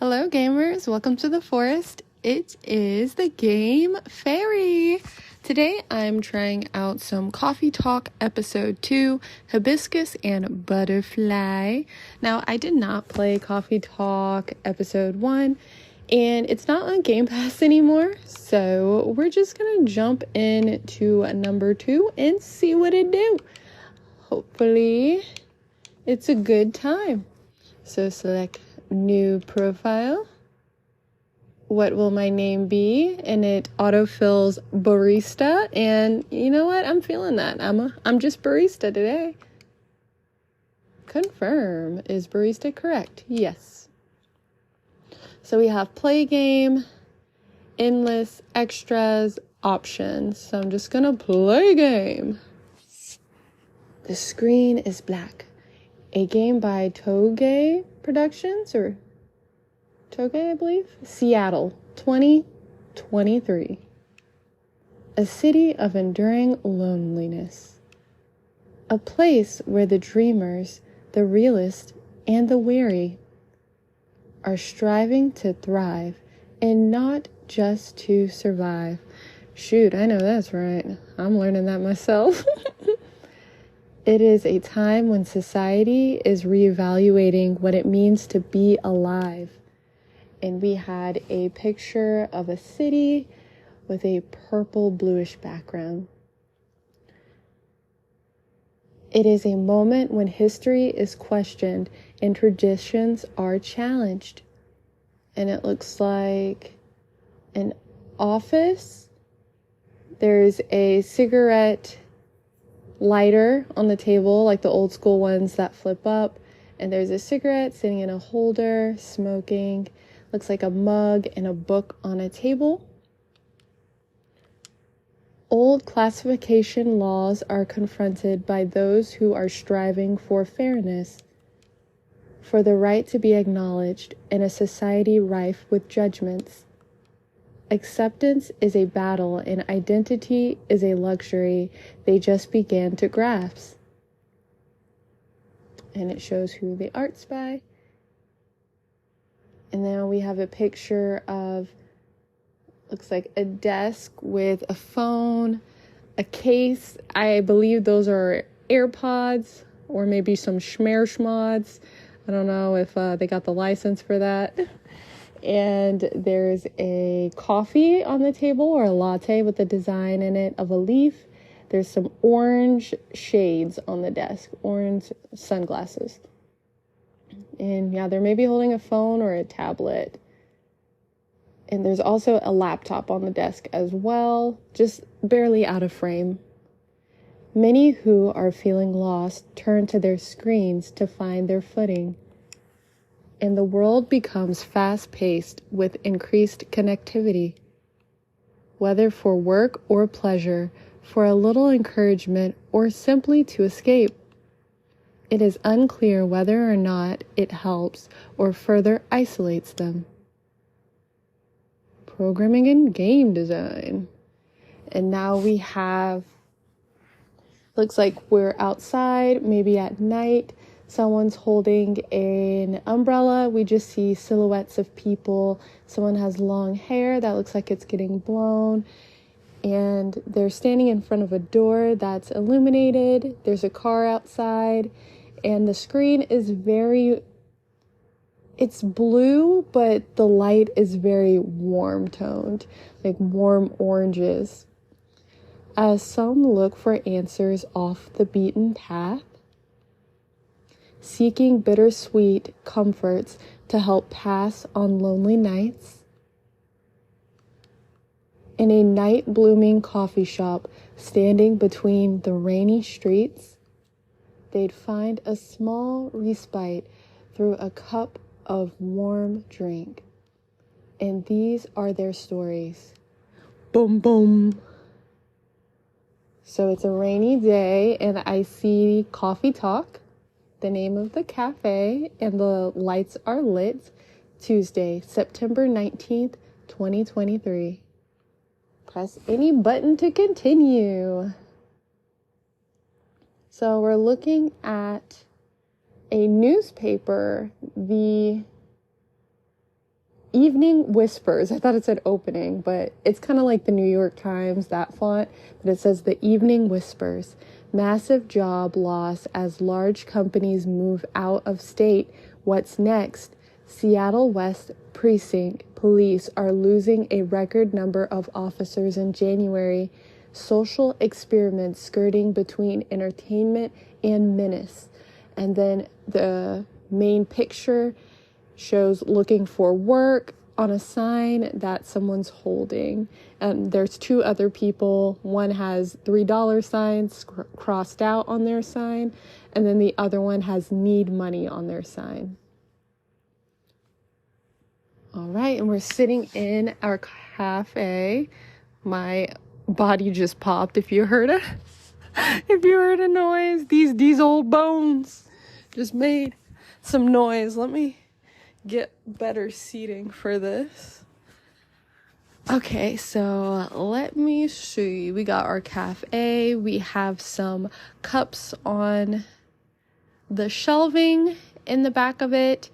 Hello gamers, welcome to the forest. It is the Game Faerie. Today I'm trying out some Coffee Talk episode 2, Hibiscus and Butterfly. Now I did not play Coffee Talk episode 1 and it's not on Game Pass anymore, so we're just gonna jump into number 2 and see what it do. Hopefully it's a good time. So select new profile. What will my name be? And it autofills Barista, and you know what? I'm feeling that. I'm just Barista today. Confirm. Is Barista correct? Yes. So we have play game, endless, extras, options. So I'm just gonna play game. The screen is black. A game by Toge Productions, or Toge, I believe. Seattle, 2023. A city of enduring loneliness. A place where the dreamers, the realists, and the weary are striving to thrive and not just to survive. Shoot, I know that's right. I'm learning that myself. It is a time when society is reevaluating what it means to be alive. And we had a picture of a city with a purple bluish background. It is a moment when history is questioned and traditions are challenged. And it looks like an office. There's a cigarette lighter on the table, like the old school ones that flip up. And there's a cigarette sitting in a holder, smoking. Looks like a mug and a book on a table. Old classification laws are confronted by those who are striving for fairness, for the right to be acknowledged in a society rife with judgments. Acceptance is a battle and identity is a luxury they just began to grasp. And it shows who the art's by. And now we have a picture of, looks like a desk with a phone, a case. I believe those are AirPods or maybe some schmods. I don't know if they got the license for that. And there's a coffee on the table, or a latte with a design in it of a leaf. There's some orange shades on the desk, orange sunglasses. And yeah, they're maybe holding a phone or a tablet. And there's also a laptop on the desk as well, just barely out of frame. Many who are feeling lost turn to their screens to find their footing. And the world becomes fast-paced with increased connectivity. Whether for work or pleasure, for a little encouragement, or simply to escape. It is unclear whether or not it helps or further isolates them. Programming and game design. And now we have, looks like we're outside, maybe at night. Someone's holding an umbrella. We just see silhouettes of people. Someone has long hair that looks like it's getting blown. And they're standing in front of a door that's illuminated. There's a car outside. And the screen is it's blue, but the light is very warm toned, like warm oranges. As some look for answers off the beaten path, seeking bittersweet comforts to help pass on lonely nights. In a night blooming coffee shop standing between the rainy streets, they'd find a small respite through a cup of warm drink. And these are their stories. Boom, boom. So it's a rainy day and I see Coffee Talk, the name of the cafe, and the lights are lit. Tuesday, September 19th, 2023. Press any button to continue. So we're looking at a newspaper. The Evening Whispers. I thought it said opening, but it's kind of like the New York Times, that font. But it says the Evening Whispers. Massive job loss as large companies move out of state. What's next? Seattle West Precinct Police are losing a record number of officers in January. Social experiments skirting between entertainment and menace. And then the main picture shows looking for work on a sign that someone's holding. And there's two other people. One has $3 signs crossed out on their sign, and then the other one has need money on their sign. All right, and we're sitting in our cafe. My body just popped. If you heard a noise, these old bones just made some noise. Let me get better seating for this. Okay, so let me see. We got our cafe. We have some cups on the shelving in the back of it.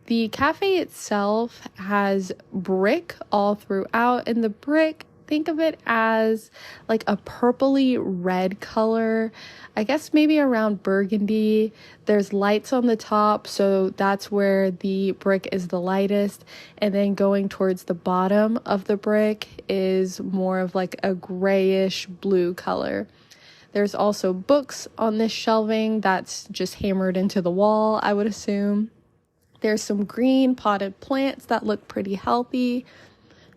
The cafe itself has brick all throughout, and the brick, think of it as like a purpley red color, I guess maybe around burgundy. There's lights on the top, so that's where the brick is the lightest, and then going towards the bottom of the brick is more of like a grayish blue color. There's also books on this shelving that's just hammered into the wall, I would assume. There's some green potted plants that look pretty healthy.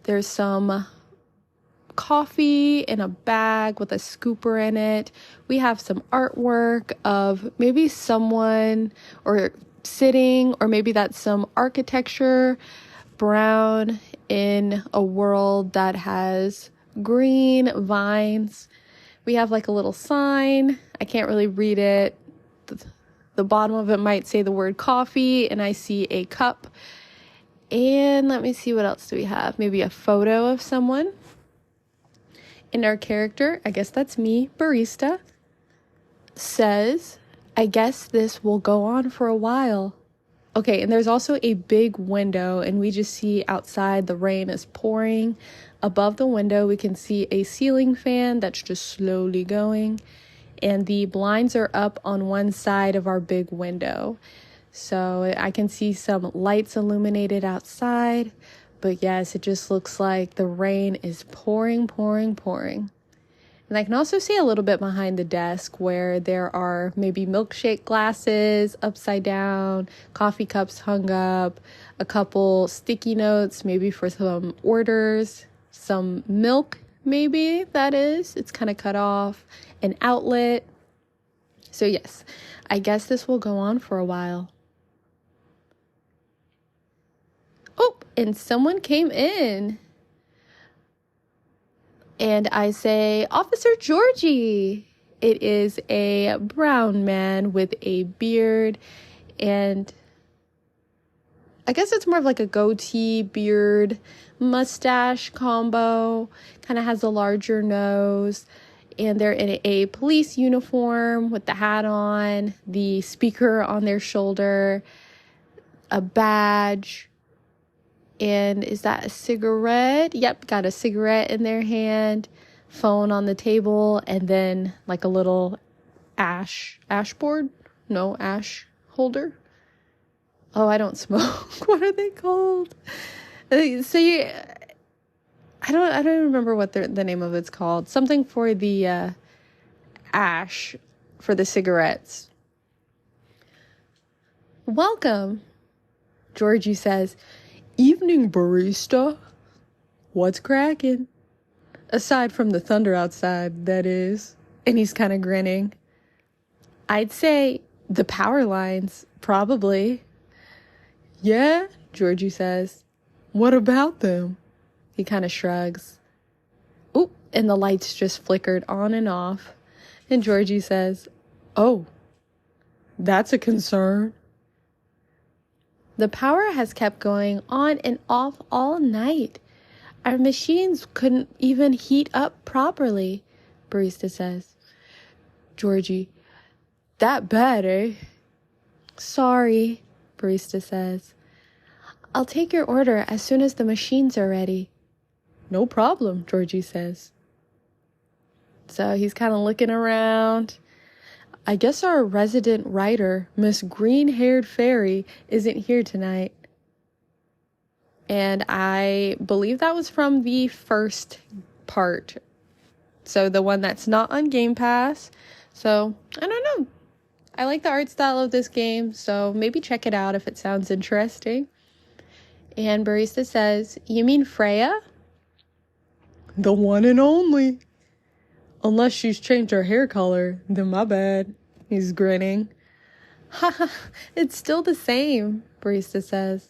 There's some coffee in a bag with a scooper in it. We have some artwork of maybe someone or sitting, or maybe that's some architecture, brown in a world that has green vines. We have like a little sign. I can't really read it. The bottom of it might say the word coffee, and I see a cup. And let me see, what else do we have? Maybe a photo of someone. And our character, I guess that's me, Barista, says, I guess this will go on for a while. Okay, and there's also a big window, and we just see outside the rain is pouring. Above the window, we can see a ceiling fan that's just slowly going. And the blinds are up on one side of our big window. So I can see some lights illuminated outside. But yes, it just looks like the rain is pouring, pouring, pouring. And I can also see a little bit behind the desk where there are maybe milkshake glasses upside down, coffee cups hung up, a couple sticky notes, maybe for some orders, some milk, maybe that is. It's kind of cut off, an outlet. So yes, I guess this will go on for a while. Oh, and someone came in. And I say, Officer Georgie. It is a brown man with a beard, and I guess it's more of like a goatee, beard, mustache combo. Kind of has a larger nose. And they're in a police uniform with the hat on, the speaker on their shoulder, a badge. And is that a cigarette? Yep, got a cigarette in their hand, phone on the table, and then like a little ash holder. Oh, I don't smoke. What are they called? So I don't remember what the name of it's called. Something for the ash for the cigarettes. Welcome, Georgie says. Evening, Barista. What's cracking? Aside from the thunder outside, that is. And he's kind of grinning. I'd say the power lines, probably. Yeah, Georgie says. What about them? He kind of shrugs. Oop, and the lights just flickered on and off. And Georgie says, oh, that's a concern. The power has kept going on and off all night. Our machines couldn't even heat up properly, Barista says. Georgie, that bad, eh? Sorry, Barista says. I'll take your order as soon as the machines are ready. No problem, Georgie says. So he's kind of looking around. I guess our resident writer, Miss Green-Haired Fairy, isn't here tonight. And I believe that was from the first part. So the one that's not on Game Pass. So, I don't know. I like the art style of this game, so maybe check it out if it sounds interesting. And Barista says, you mean Freya? The one and only. Unless she's changed her hair color, then my bad. He's grinning. Haha, it's still the same, Barista says.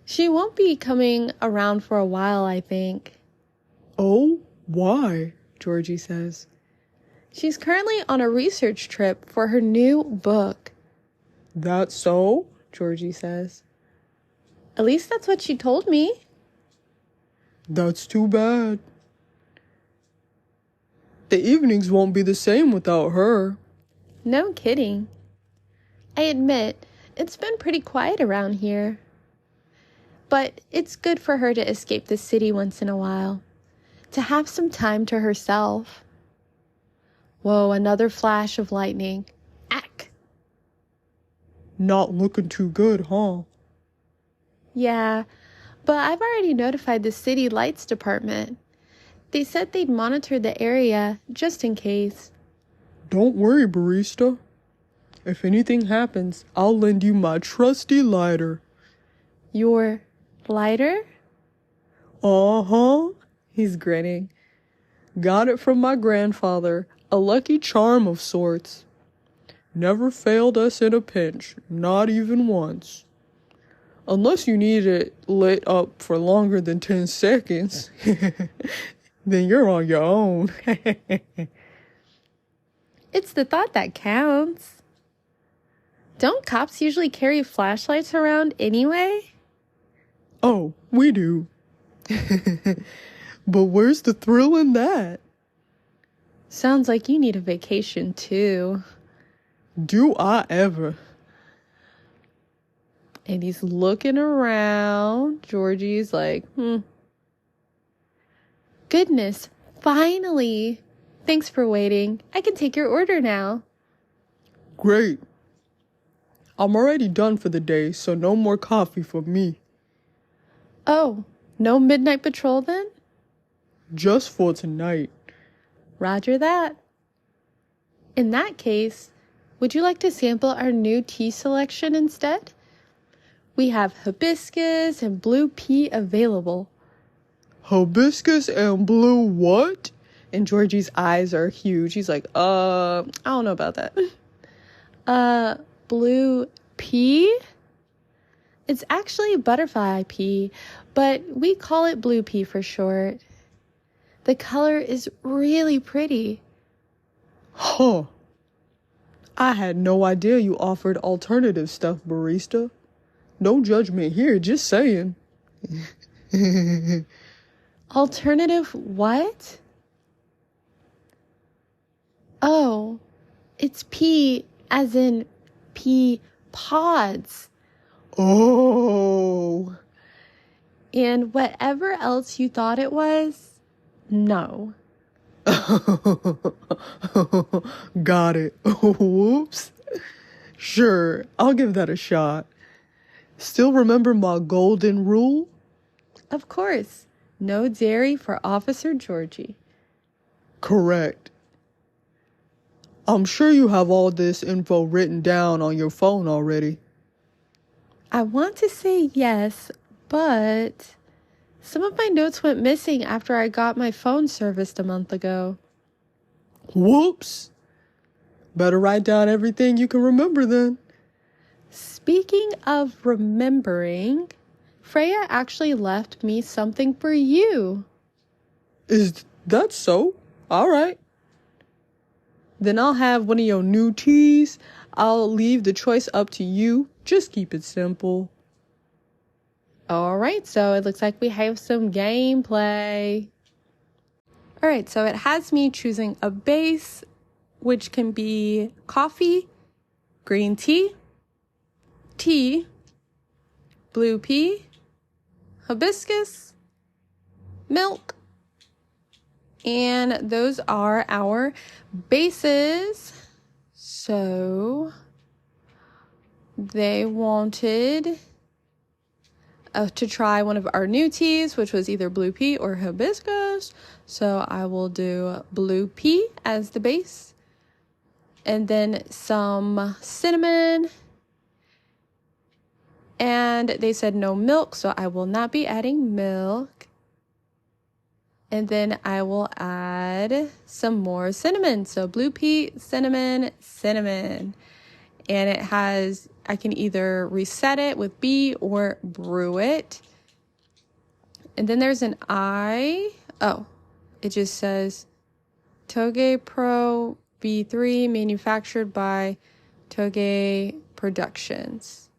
She won't be coming around for a while, I think. Oh, why? Georgie says. She's currently on a research trip for her new book. That's so? Georgie says. At least that's what she told me. That's too bad. The evenings won't be the same without her. No kidding. I admit, it's been pretty quiet around here. But it's good for her to escape the city once in a while, to have some time to herself. Whoa, another flash of lightning. Ack! Not looking too good, huh? Yeah, but I've already notified the city lights department. They said they'd monitor the area just in case. Don't worry, Barista. If anything happens, I'll lend you my trusty lighter. Your lighter? Uh-huh. He's grinning. Got it from my grandfather, a lucky charm of sorts. Never failed us in a pinch, not even once. Unless you need it lit up for longer than 10 seconds, then you're on your own. It's the thought that counts. Don't cops usually carry flashlights around anyway? Oh, we do. But where's the thrill in that? Sounds like you need a vacation too. Do I ever? And he's looking around. Georgie's like, Goodness, finally. Thanks for waiting. I can take your order now. Great. I'm already done for the day, so no more coffee for me. Oh, no midnight patrol then? Just for tonight. Roger that. In that case, would you like to sample our new tea selection instead? We have hibiscus and blue pea available. Hibiscus and blue what? And Georgie's eyes are huge. He's like, I don't know about that. Blue pea? It's actually butterfly pea, but we call it blue pea for short. The color is really pretty. Huh. I had no idea you offered alternative stuff, Barista. No judgment here, just saying. Alternative what? Oh, it's pea as in pea pods. Oh. And whatever else you thought it was, no. Got it. Whoops. Sure, I'll give that a shot. Still remember my golden rule? Of course. No dairy for Officer Georgie. Correct. I'm sure you have all this info written down on your phone already. I want to say yes, but some of my notes went missing after I got my phone serviced a month ago. Whoops. Better write down everything you can remember then. Speaking of remembering, Freya actually left me something for you. Is that so? All right. Then I'll have one of your new teas. I'll leave the choice up to you. Just keep it simple. All right, so it looks like we have some gameplay. All right, so it has me choosing a base, which can be coffee, green tea, tea, blue pea, hibiscus, milk, and those are our bases. So they wanted to try one of our new teas, which was either blue pea or hibiscus. So I will do blue pea as the base, and then some cinnamon. And they said no milk, so I will not be adding milk. And then I will add some more cinnamon. So blue pea, cinnamon, cinnamon. And it has, I can either reset it with B or brew it. And then there's an I. Oh, it just says Toge Pro B3 manufactured by Toge Productions.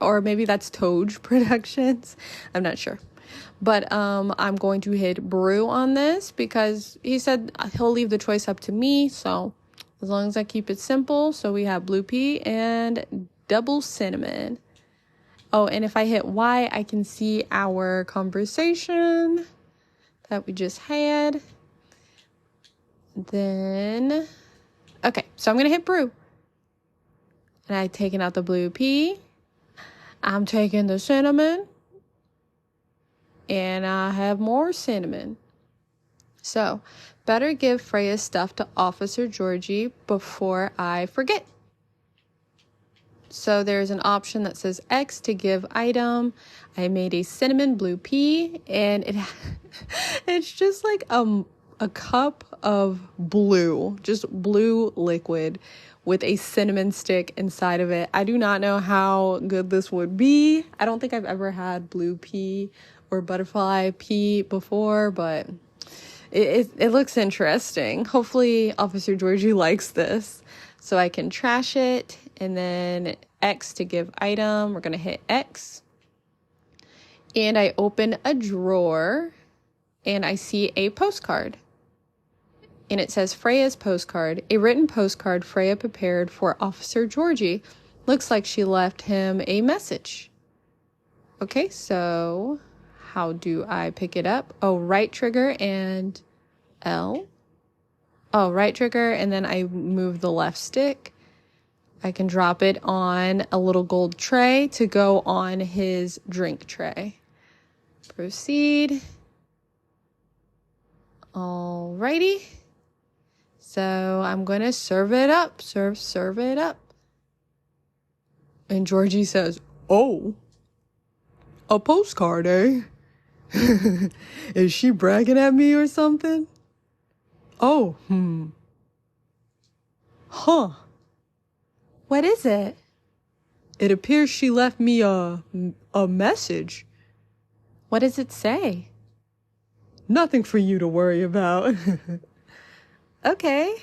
Or maybe that's Toge Productions. I'm not sure. But I'm going to hit brew on this because he said he'll leave the choice up to me. So as long as I keep it simple. So we have blue pea and double cinnamon. Oh, and if I hit Y, I can see our conversation that we just had. Then, okay, so I'm going to hit brew. And I've taken out the blue pea. I'm taking the cinnamon. And I have more cinnamon. So, better give Freya's stuff to Officer Georgie before I forget. So there's an option that says X to give item. I made a cinnamon blue pea, and it's just like a cup of blue, just blue liquid with a cinnamon stick inside of it. I do not know how good this would be. I don't think I've ever had blue pea or butterfly pea before, but it looks interesting. Hopefully Officer Georgie likes this so I can trash it. And then X to give item. We're going to hit X. And I open a drawer and I see a postcard. And it says Freya's postcard, a written postcard Freya prepared for Officer Georgie. Looks like she left him a message. Okay, so how do I pick it up? Oh, right trigger and L. Oh, right trigger, and then I move the left stick. I can drop it on a little gold tray to go on his drink tray. Proceed. Alrighty. So I'm going to serve it up. Serve it up. And Georgie says, "Oh, a postcard, eh? Is she bragging at me or something? Oh, Huh. What is it? It appears she left me a message. What does it say? Nothing for you to worry about." Okay.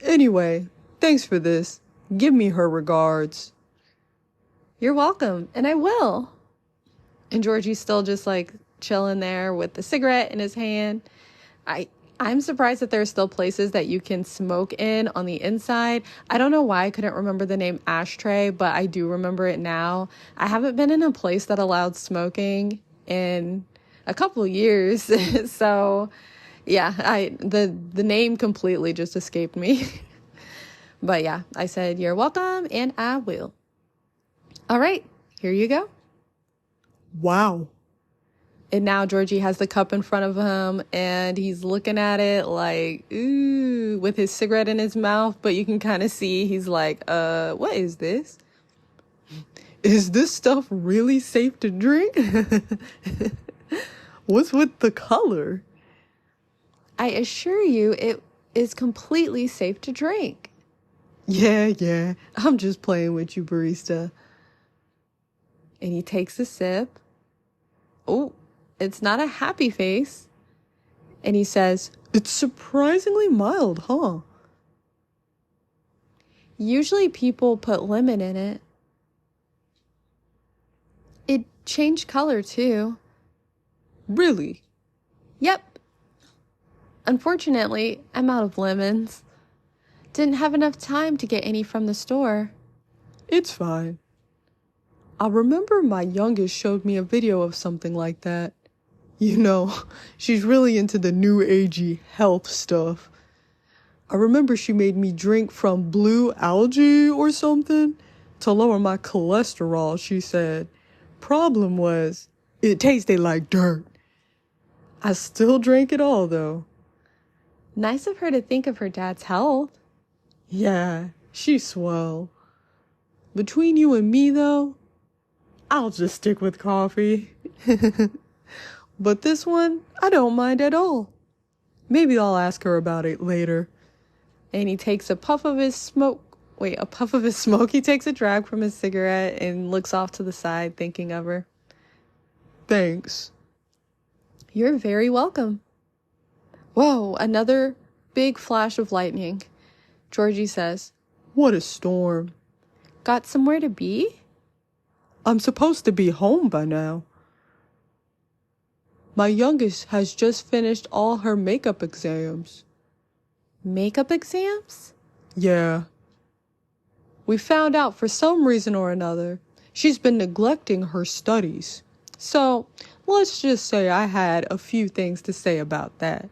Anyway, thanks for this. Give me her regards. You're welcome, and I will. And Georgie's still just like chilling there with the cigarette in his hand. I'm surprised that there are still places that you can smoke in on the inside. I don't know why I couldn't remember the name ashtray, but I do remember it now. I haven't been in a place that allowed smoking in a couple of years. So yeah, the name completely just escaped me. But yeah, I said, "You're welcome," and I will. All right, here you go. Wow. And now Georgie has the cup in front of him and he's looking at it like, ooh, with his cigarette in his mouth. But you can kind of see he's like, what is this? Is this stuff really safe to drink? What's with the color? I assure you it is completely safe to drink. Yeah, I'm just playing with you, barista. And he takes a sip. Oh, it's not a happy face. And he says, "It's surprisingly mild, huh?" Usually people put lemon in it. It changed color too. Really? Yep. Unfortunately, I'm out of lemons. Didn't have enough time to get any from the store. It's fine. I remember my youngest showed me a video of something like that. You know, she's really into the new agey health stuff. I remember she made me drink from blue algae or something to lower my cholesterol, she said. Problem was, it tasted like dirt. I still drank it all, though. Nice of her to think of her dad's health. Yeah, she's swell. Between you and me, though, I'll just stick with coffee. But this one, I don't mind at all. Maybe I'll ask her about it later. And he takes a puff of his smoke. He takes a drag from his cigarette and looks off to the side, thinking of her. Thanks. You're very welcome. Whoa, another big flash of lightning. Georgie says, What a storm. Got somewhere to be? I'm supposed to be home by now. My youngest has just finished all her makeup exams. Makeup exams? Yeah. We found out for some reason or another, she's been neglecting her studies. So, let's just say I had a few things to say about that.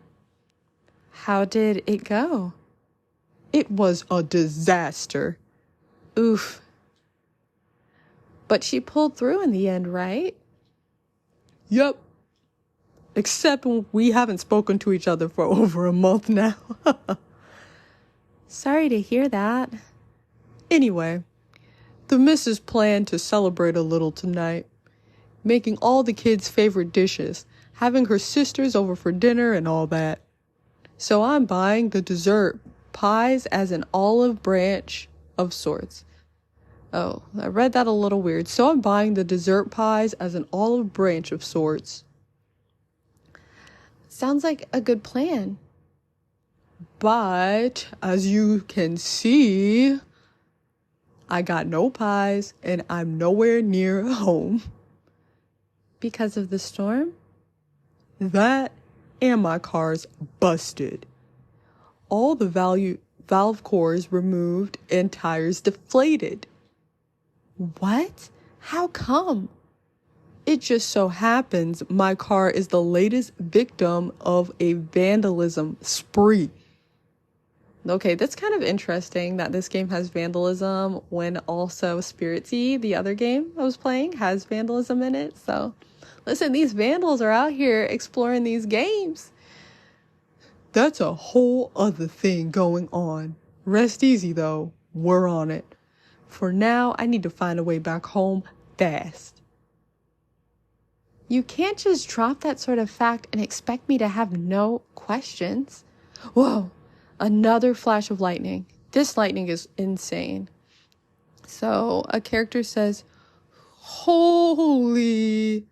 How did it go? It was a disaster. Oof. But she pulled through in the end, right? Yep. Except we haven't spoken to each other for over a month now. Sorry to hear that. Anyway, the missus planned to celebrate a little tonight, making all the kids' favorite dishes, having her sisters over for dinner and all that. So I'm buying the dessert pies as an olive branch of sorts. Oh, I read that a little weird. So I'm buying the dessert pies as an olive branch of sorts. Sounds like a good plan. But, as you can see, I got no pies and I'm nowhere near home. Because of the storm? That and my car's busted. All the valve cores removed and tires deflated. What? How come? It just so happens my car is the latest victim of a vandalism spree. Okay, that's kind of interesting that this game has vandalism when also Spiritsy, the other game I was playing, has vandalism in it. So, listen, these vandals are out here exploring these games. That's a whole other thing going on. Rest easy, though. We're on it. For now, I need to find a way back home fast. You can't just drop that sort of fact and expect me to have no questions. Whoa, another flash of lightning. This lightning is insane. So a character says, holy,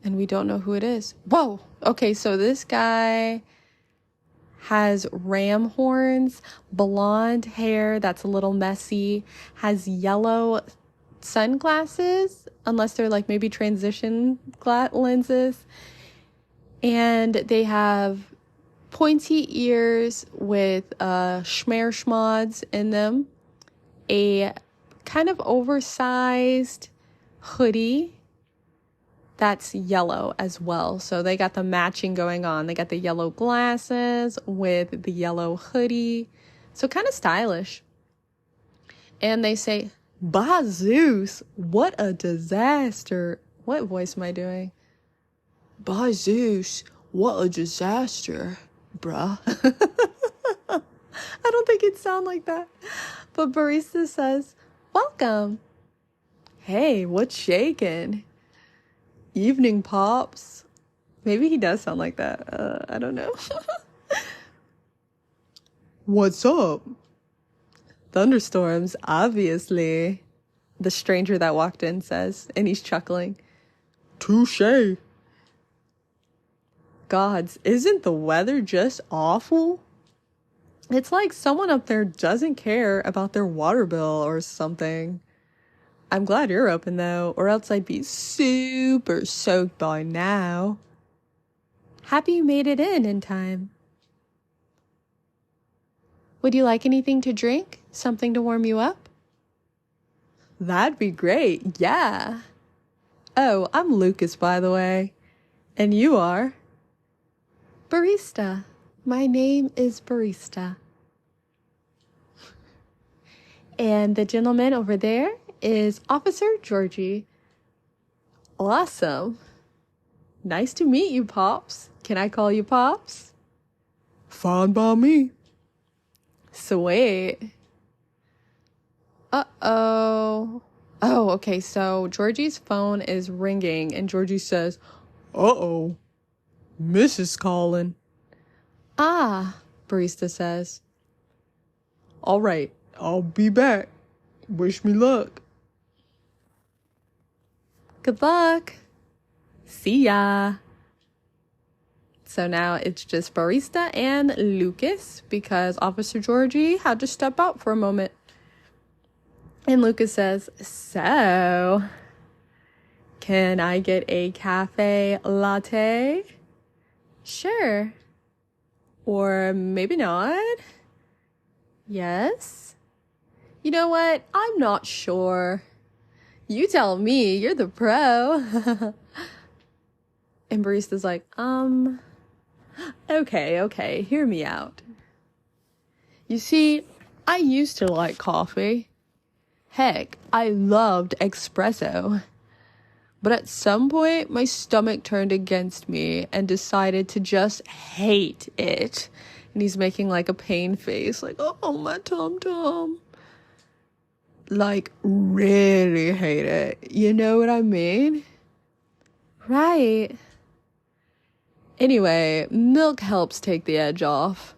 and we don't know who it is. Whoa, okay, so this guy has ram horns, blonde hair that's a little messy, has yellow sunglasses, unless they're like maybe transition lenses, and they have pointy ears with schmer schmods in them, a kind of oversized hoodie that's yellow as well. So they got the matching going on. They got the yellow glasses with the yellow hoodie. So kind of stylish. And they say, "Bah Zeus, what a disaster." What voice am I doing? "Bah Zeus, what a disaster, bruh." I don't think it'd sound like that. But Barista says, "Welcome." Hey, what's shaking? Evening, Pops. Maybe he does sound like that. I don't know. What's up? Thunderstorms, obviously. The stranger that walked in says, and he's chuckling. Touché. Gods, isn't the weather just awful? It's like someone up there doesn't care about their water bill or something. I'm glad you're open though, or else I'd be super soaked by now. Happy you made it in time. Would you like anything to drink? Something to warm you up? That'd be great. Yeah. Oh, I'm Lucas, by the way. And you are? Barista. My name is Barista. And the gentleman over there is Officer Georgie. Awesome. Nice to meet you, Pops. Can I call you Pops? Fine by me. Sweet. Uh-oh. Oh, okay, so Georgie's phone is ringing, and Georgie says, uh-oh, Mrs. calling. Ah, Barista says. All right, I'll be back. Wish me luck. Good luck. See ya. So now it's just Barista and Lucas because Officer Georgie had to step out for a moment. And Lucas says, so, can I get a cafe latte? Sure. Or maybe not. Yes. You know what? I'm not sure. You tell me, you're the pro. And Barista's like, okay, hear me out. You see, I used to like coffee. Heck, I loved espresso. But at some point, my stomach turned against me and decided to just hate it. And he's making like a pain face, like, oh, my tum-tum. Like, really hate it. You know what I mean? Right. Anyway, milk helps take the edge off.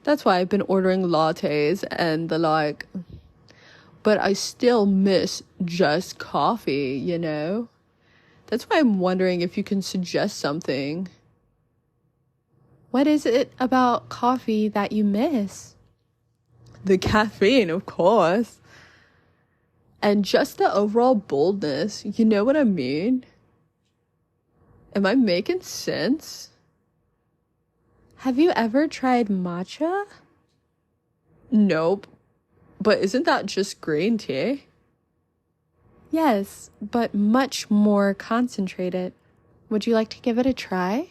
That's why I've been ordering lattes and the like. But I still miss just coffee, you know? That's why I'm wondering if you can suggest something. What is it about coffee that you miss? The caffeine, of course. And just the overall boldness, you know what I mean? Am I making sense? Have you ever tried matcha? Nope. But isn't that just green tea? Yes, but much more concentrated. Would you like to give it a try?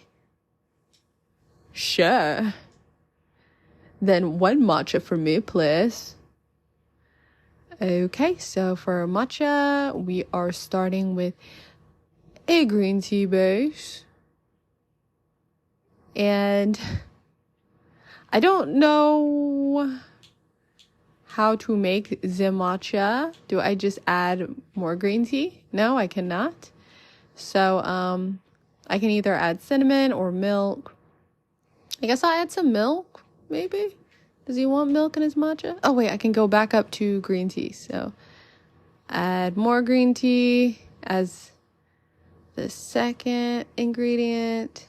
Sure. Then one matcha for me, please. Okay, so for matcha, we are starting with a green tea base. And I don't know how to make the matcha. Do I just add more green tea? No, I cannot. So I can either add cinnamon or milk. I guess I'll add some milk, maybe. Does he want milk in his matcha? Oh wait, I can go back up to green tea. So add more green tea as the second ingredient.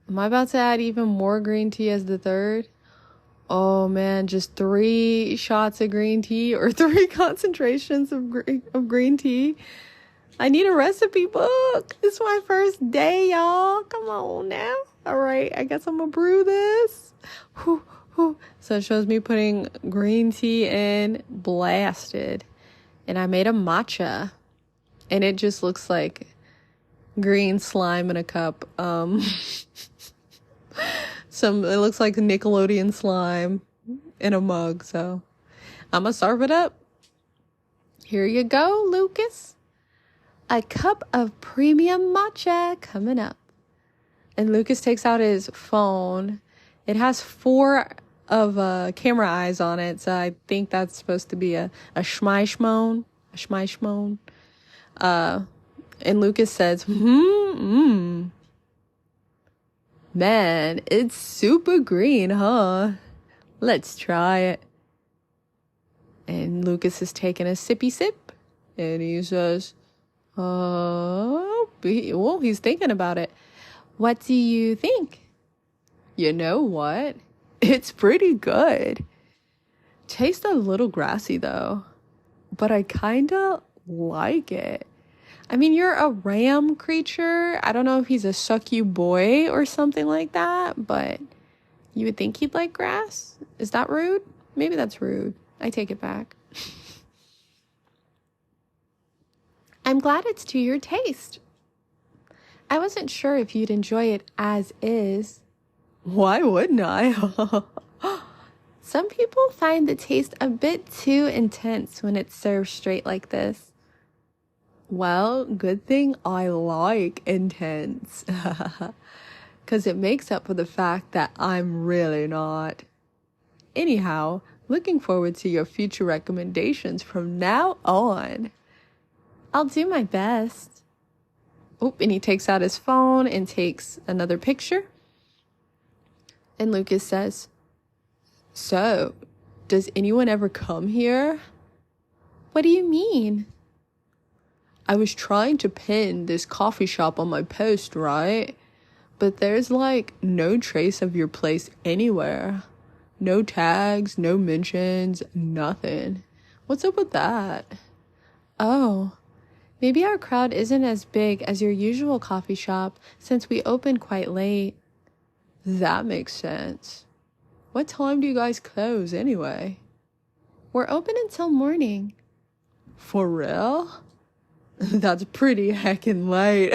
Am I about to add even more green tea as the third? Oh man, just 3 shots of green tea or 3 concentrations of green tea. I need a recipe book. It's my first day, y'all. Come on now. All right, I guess I'm gonna brew this. Whew, whew. So it shows me putting green tea in, blasted. And I made a matcha. And it just looks like green slime in a cup. It looks like Nickelodeon slime in a mug, so I'm gonna serve it up. Here you go, Lucas. A cup of premium matcha coming up. And Lucas takes out his phone. It has 4 of camera eyes on it, so I think that's supposed to be a shmishmone. A shmishmone. And Lucas says, Man, it's super green, huh? Let's try it. And Lucas is taking a sippy sip. And he says, he's thinking about it. What do you think? You know what? It's pretty good. Tastes a little grassy though. But I kinda like it. I mean, you're a ram creature. I don't know if he's a sucky boy or something like that, but you would think he'd like grass. Is that rude? Maybe that's rude. I take it back. I'm glad it's to your taste. I wasn't sure if you'd enjoy it as is. Why wouldn't I? Some people find the taste a bit too intense when it's served straight like this. Well, good thing I like intense. Because it makes up for the fact that I'm really not. Anyhow, looking forward to your future recommendations from now on. I'll do my best. Oh, and he takes out his phone and takes another picture. And Lucas says, So, does anyone ever come here? What do you mean? I was trying to pin this coffee shop on my post, right? But there's like no trace of your place anywhere. No tags, no mentions, nothing. What's up with that? Oh, maybe our crowd isn't as big as your usual coffee shop since we opened quite late. That makes sense. What time do you guys close anyway? We're open until morning. For real? That's pretty heckin' late.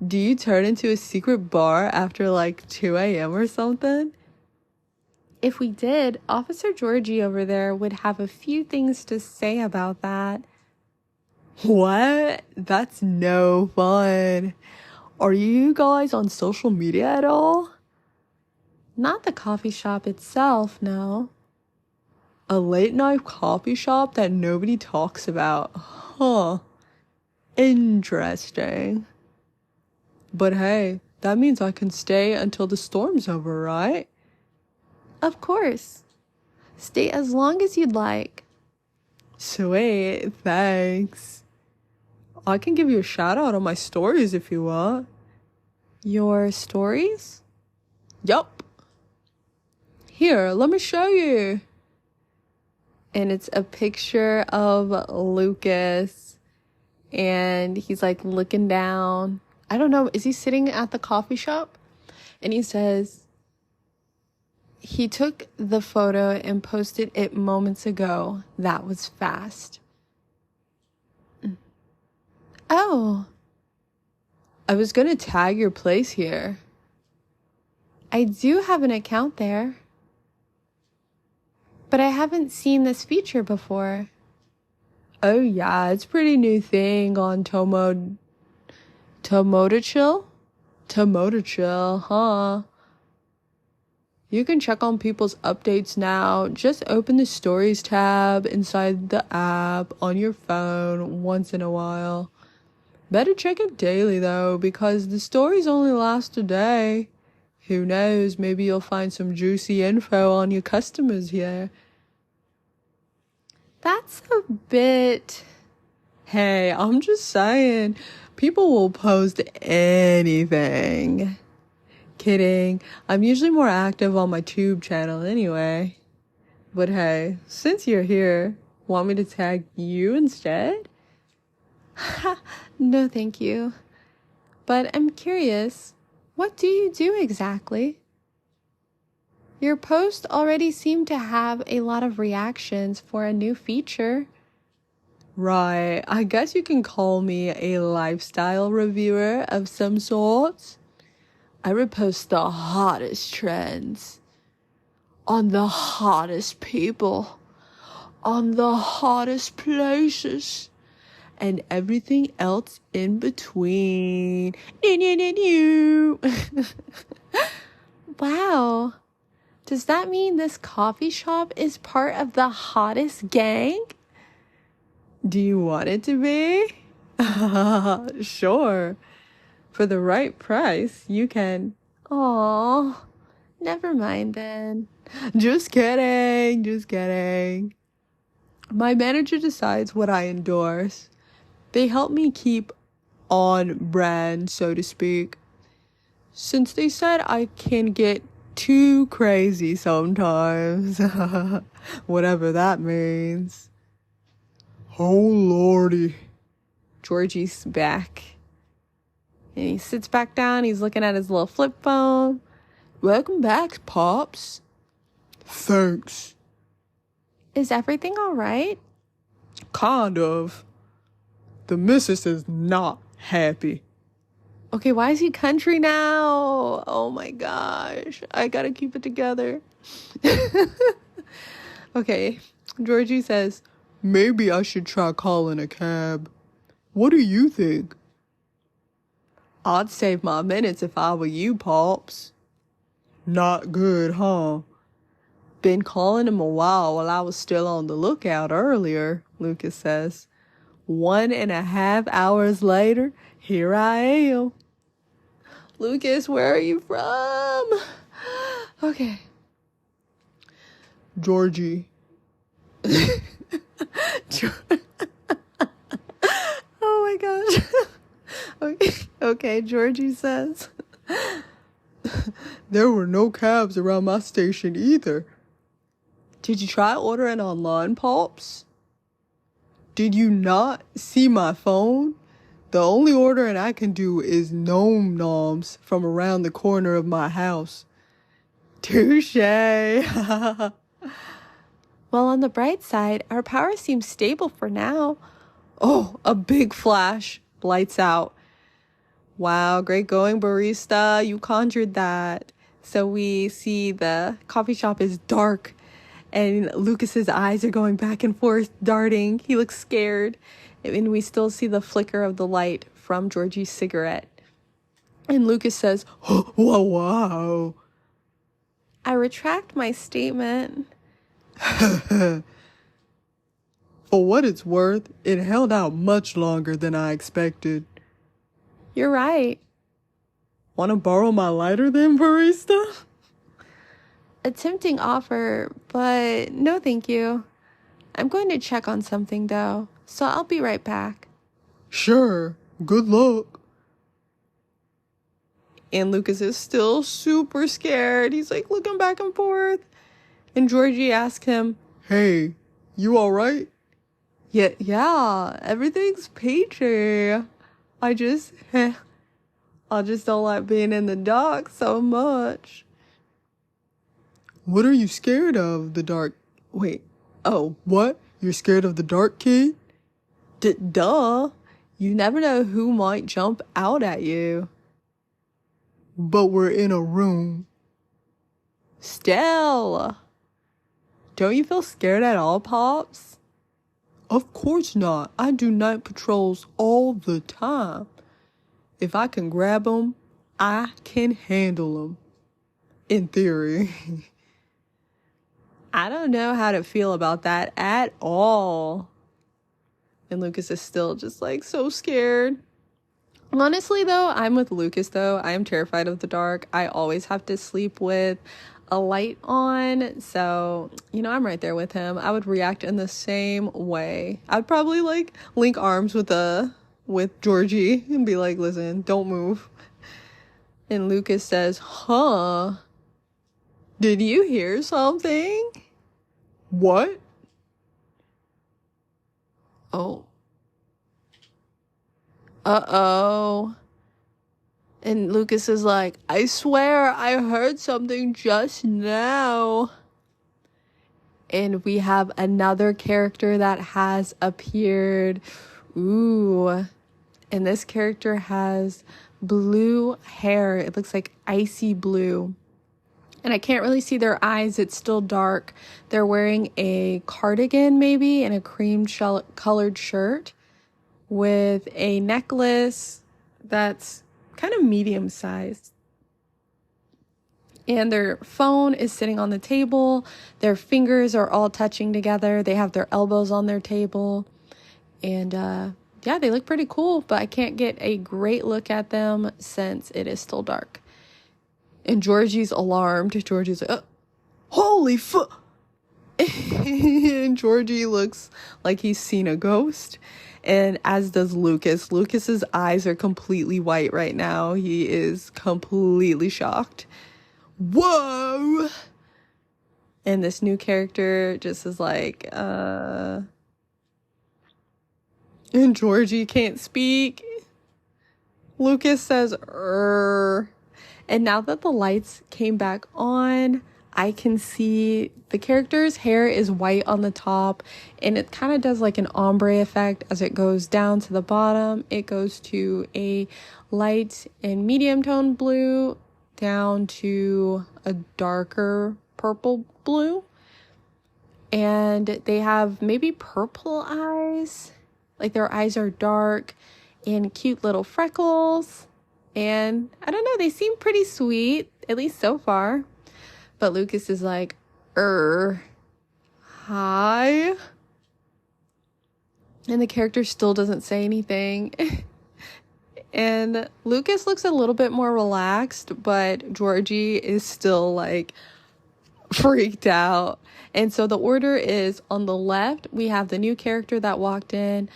Do you turn into a secret bar after like 2 a.m. or something? If we did, Officer Georgie over there would have a few things to say about that. What? That's no fun. Are you guys on social media at all? Not the coffee shop itself, no. A late night coffee shop that nobody talks about. Huh. Interesting. But hey, that means I can stay until the storm's over, right? Of course. Stay as long as you'd like. Sweet, thanks. I can give you a shout out on my stories if you want. Your stories? Yup. Here, let me show you. And it's a picture of Lucas. And he's like looking down. I don't know, is he sitting at the coffee shop? And he says, he took the photo and posted it moments ago. That was fast. Oh. I was gonna tag your place here. I do have an account there. But I haven't seen this feature before. Oh yeah, it's a pretty new thing on Tomodachill, huh? You can check on people's updates now. Just open the Stories tab inside the app on your phone once in a while. Better check it daily though, because the stories only last a day. Who knows, maybe you'll find some juicy info on your customers here. That's a bit... Hey, I'm just saying, people will post anything. Kidding. I'm usually more active on my tube channel anyway. But hey, since you're here, want me to tag you instead? No, thank you. But I'm curious, what do you do exactly? Your post already seemed to have a lot of reactions for a new feature. Right, I guess you can call me a lifestyle reviewer of some sort. I repost the hottest trends on the hottest people, on the hottest places, and everything else in between. Wow. Does that mean this coffee shop is part of the hottest gang? Do you want it to be? Sure. For the right price, you can. Aw, never mind then. Just kidding. My manager decides what I endorse. They help me keep on brand, so to speak. Since they said I can get too crazy sometimes. Whatever that means. Oh lordy. Georgie's back. And he sits back down. He's looking at his little flip phone. Welcome back, Pops. Thanks. Is everything all right? Kind of. The missus is not happy. Okay, why is he country now? Oh my gosh. I gotta keep it together. Okay, Georgie says, maybe I should try calling a cab. What do you think? I'd save my minutes if I were you, Pops. Not good, huh? Been calling him a while I was still on the lookout earlier, Lucas says. 1.5 hours later, here I am. Lucas, where are you from? Okay. Georgie. Oh my gosh. Okay, Georgie says. There were no cabs around my station either. Did you try ordering online, Pops? Did you not see my phone? The only ordering I can do is gnome noms from around the corner of my house. Touche. Well, on the bright side, our power seems stable for now. Oh, a big flash. Lights out. Wow, great going, Barista. You conjured that. So we see the coffee shop is dark and Lucas's eyes are going back and forth, darting. He looks scared. And we still see the flicker of the light from Georgie's cigarette. And Lucas says, oh, wow. I retract my statement. For what it's worth, it held out much longer than I expected. You're right. Want to borrow my lighter then, Barista? A tempting offer, but no thank you. I'm going to check on something though, so I'll be right back. Sure. Good luck. And Lucas is still super scared. He's like looking back and forth. And Georgie asks him, hey, you all right? Yeah, everything's peachy. I just don't like being in the dark so much. What are you scared of, the dark? Wait, oh, what? You're scared of the dark, kid? Duh. You never know who might jump out at you. But we're in a room. Still. Don't you feel scared at all, Pops? Of course not. I do night patrols all the time. If I can grab them, I can handle them. In theory. I don't know how to feel about that at all. And Lucas is still just like so scared. Honestly, though, I'm with Lucas, though. I am terrified of the dark. I always have to sleep with a light on. So, I'm right there with him. I would react in the same way. I'd probably like link arms with Georgie and be like, listen, don't move. And Lucas says, huh? Did you hear something? What? Oh. Uh-oh. And Lucas is like, I swear I heard something just now. And we have another character that has appeared. Ooh. And this character has blue hair. It looks like icy blue. And I can't really see their eyes. It's still dark. They're wearing a cardigan maybe and a cream colored shirt with a necklace that's kind of medium sized. And their phone is sitting on the table. Their fingers are all touching together. They have their elbows on their table. And yeah, they look pretty cool, but I can't get a great look at them since it is still dark. And Georgie's alarmed. Georgie's like, holy fuck. And Georgie looks like he's seen a ghost. And as does Lucas. Lucas's eyes are completely white right now. He is completely shocked. Whoa! And this new character just is like, And Georgie can't speak. Lucas says, And now that the lights came back on, I can see the character's hair is white on the top, and it kind of does like an ombre effect as it goes down to the bottom. It goes to a light and medium tone blue down to a darker purple blue. And they have maybe purple eyes, like their eyes are dark and cute little freckles. And I don't know, they seem pretty sweet, at least so far. But Lucas is like, hi. And the character still doesn't say anything. And Lucas looks a little bit more relaxed, but Georgie is still like freaked out. And so the order is, on the left, we have the new character that walked in,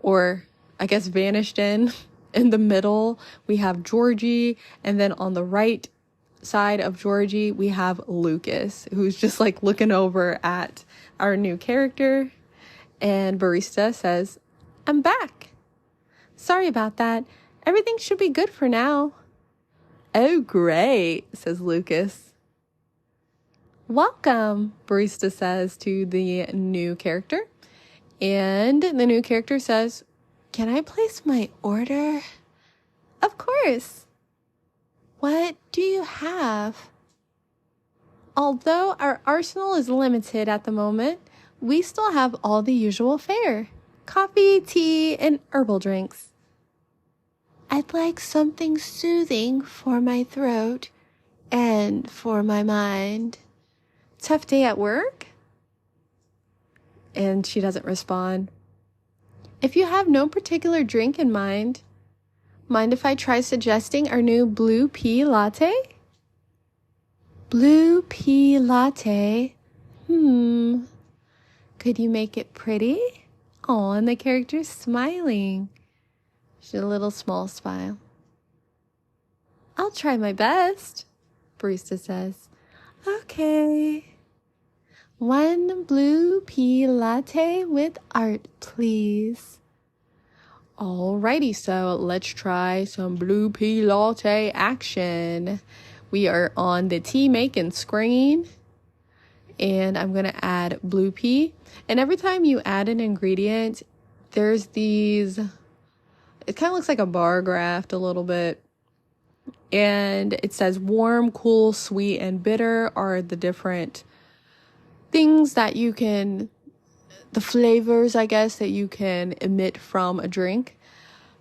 or I guess vanished in. In the middle, we have Georgie. And then on the right side of Georgie, we have Lucas, who's just like looking over at our new character. And Barista says, I'm back. Sorry about that. Everything should be good for now. Oh, great, says Lucas. Welcome, Barista says to the new character. And the new character says, can I place my order? Of course. What do you have? Although our arsenal is limited at the moment, we still have all the usual fare. Coffee, tea, and herbal drinks. I'd like something soothing for my throat and for my mind. Tough day at work? And she doesn't respond. If you have no particular drink in mind if I try suggesting our new blue pea latte? Blue pea latte? Could you make it pretty? Oh, and the character's smiling. She's a little small smile. I'll try my best, Barista says. Okay. 1 blue pea latte with art, please. Alrighty, so let's try some blue pea latte action. We are on the tea making screen, and I'm going to add blue pea. And every time you add an ingredient, there's these, it kind of looks like a bar graph a little bit. And it says warm, cool, sweet, and bitter are the different things that you can, the flavors, I guess, that you can emit from a drink.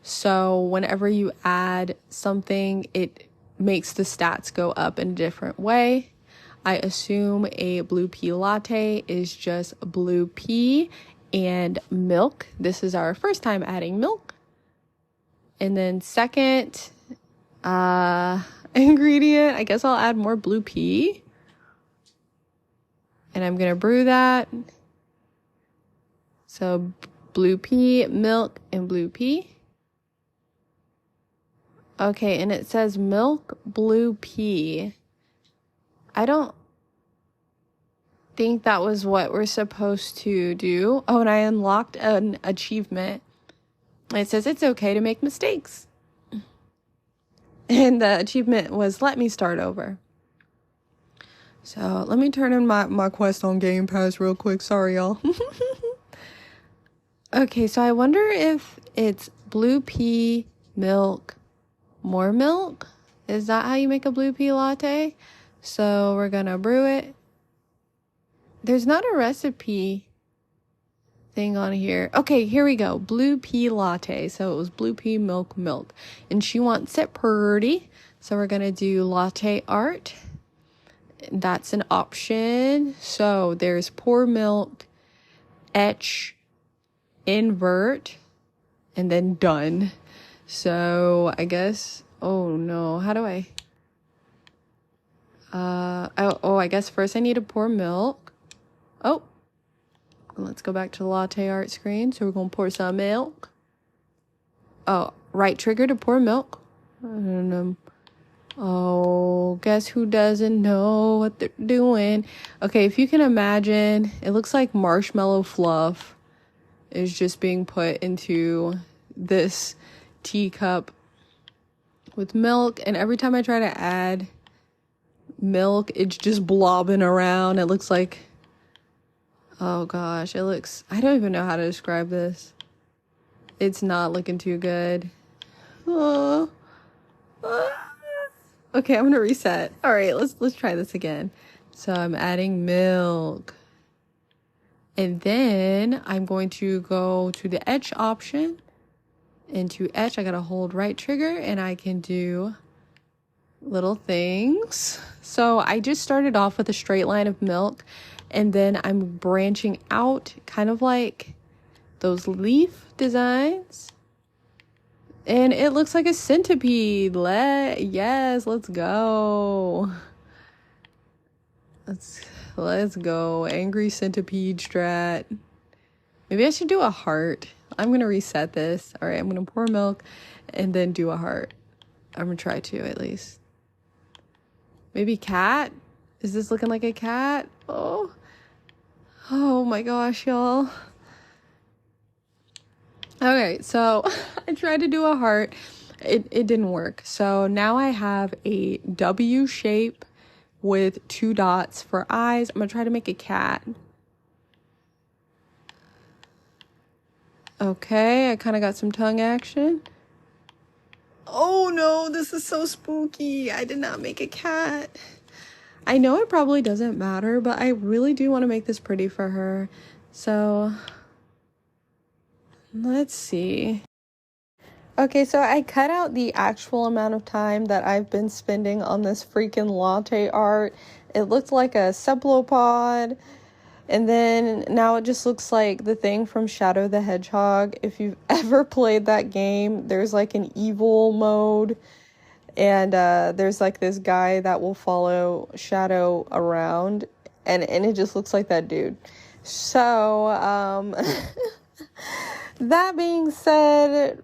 So whenever you add something, it makes the stats go up in a different way. I assume a blue pea latte is just blue pea and milk. This is our first time adding milk. And then second ingredient, I guess I'll add more blue pea. And I'm going to brew that. So blue pea, milk, and blue pea. Okay, and it says milk, blue pea. I don't think that was what we're supposed to do. Oh, and I unlocked an achievement. It says it's okay to make mistakes. And the achievement was, let me start over. So let me turn in my quest on Game Pass real quick. Sorry, y'all. Okay, so I wonder if it's blue pea, milk, more milk. Is that how you make a blue pea latte? So we're gonna brew it. There's not a recipe thing on here. Okay, here we go. Blue pea latte. So it was blue pea, milk, milk. And she wants it pretty. So we're gonna do latte art. That's an option. So there's pour milk, etch, invert, and then done. So I guess, oh no, how do I? I guess first I need to pour milk. Oh, let's go back to the latte art screen. So we're gonna pour some milk. Oh, right trigger to pour milk. I don't know. Oh, guess who doesn't know what they're doing? Okay, if you can imagine, it looks like marshmallow fluff is just being put into this teacup with milk. And every time I try to add milk. It's just blobbing around. It looks like, oh gosh, I don't even know how to describe this. It's not looking too good. Oh. Okay, I'm gonna reset. All right, let's try this again. So I'm adding milk. And then I'm going to go to the etch option. And to etch, I gotta hold right trigger and I can do little things. So I just started off with a straight line of milk, and then I'm branching out kind of like those leaf designs. And it looks like a centipede. Yes, let's go. Let's go. Angry centipede strat. Maybe I should do a heart. I'm gonna reset this. All right, I'm gonna pour milk and then do a heart. I'm gonna try to at least. Maybe cat? Is this looking like a cat? Oh my gosh, y'all. Okay, so I tried to do a heart. It didn't work. So now I have a W shape with 2 dots for eyes. I'm gonna try to make a cat. Okay, I kind of got some tongue action. Oh no, this is so spooky. I did not make a cat. I know it probably doesn't matter, but I really do want to make this pretty for her. So let's see. Okay, so I cut out the actual amount of time that I've been spending on this freaking latte art. It looked like a cephalopod, and then now it just looks like the thing from Shadow the Hedgehog. If you've ever played that game, there's like an evil mode, and there's like this guy that will follow Shadow around, and it just looks like that dude. So, that being said,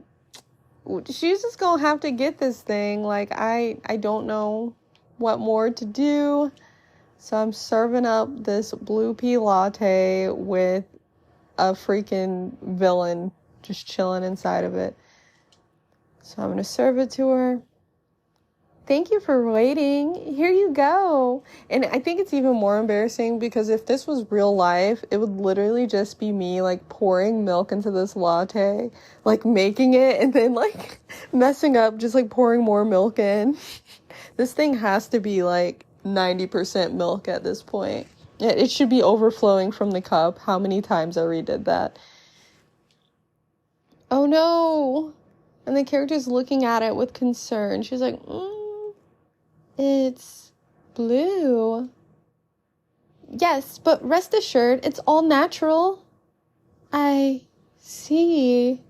she's just gonna have to get this thing. Like, I don't know what more to do. So I'm serving up this blue pea latte with a freaking villain just chilling inside of it. So I'm gonna serve it to her. Thank you for waiting. Here you go. And I think it's even more embarrassing because if this was real life, it would literally just be me like pouring milk into this latte, like making it and then like messing up, just like pouring more milk in. This thing has to be like 90% milk at this point. It should be overflowing from the cup. How many times I redid that? Oh no. And the character's looking at it with concern. She's like, it's blue. Yes, but rest assured, it's all natural. I see.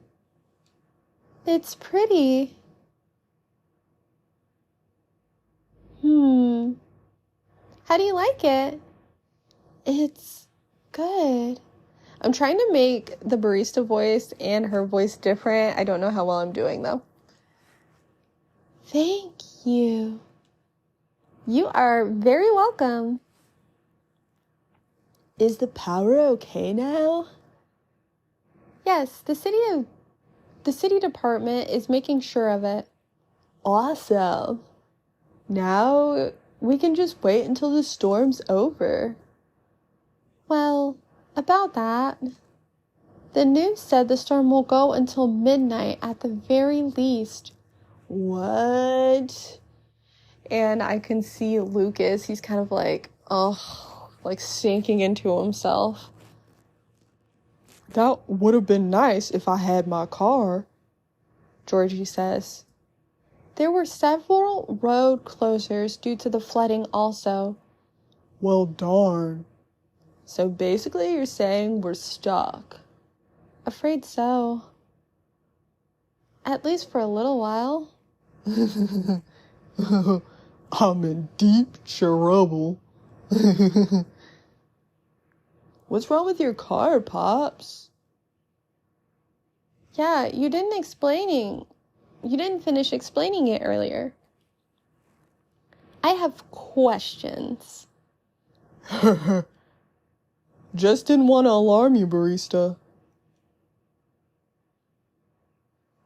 It's pretty. How do you like it? It's good. I'm trying to make the barista voice and her voice different. I don't know how well I'm doing, though. Thank you. You are very welcome. Is the power okay now? Yes, the city department is making sure of it. Awesome. Now we can just wait until the storm's over. Well, about that, the news said the storm will go until midnight at the very least. What? And I can see Lucas, he's kind of like, like sinking into himself. That would have been nice if I had my car, Georgie says. There were several road closures due to the flooding also. Well, darn. So basically you're saying we're stuck? Afraid so. At least for a little while. I'm in deep trouble. What's wrong with your car, Pops? Yeah, you didn't finish explaining it earlier. I have questions. Just didn't want to alarm you, Barista.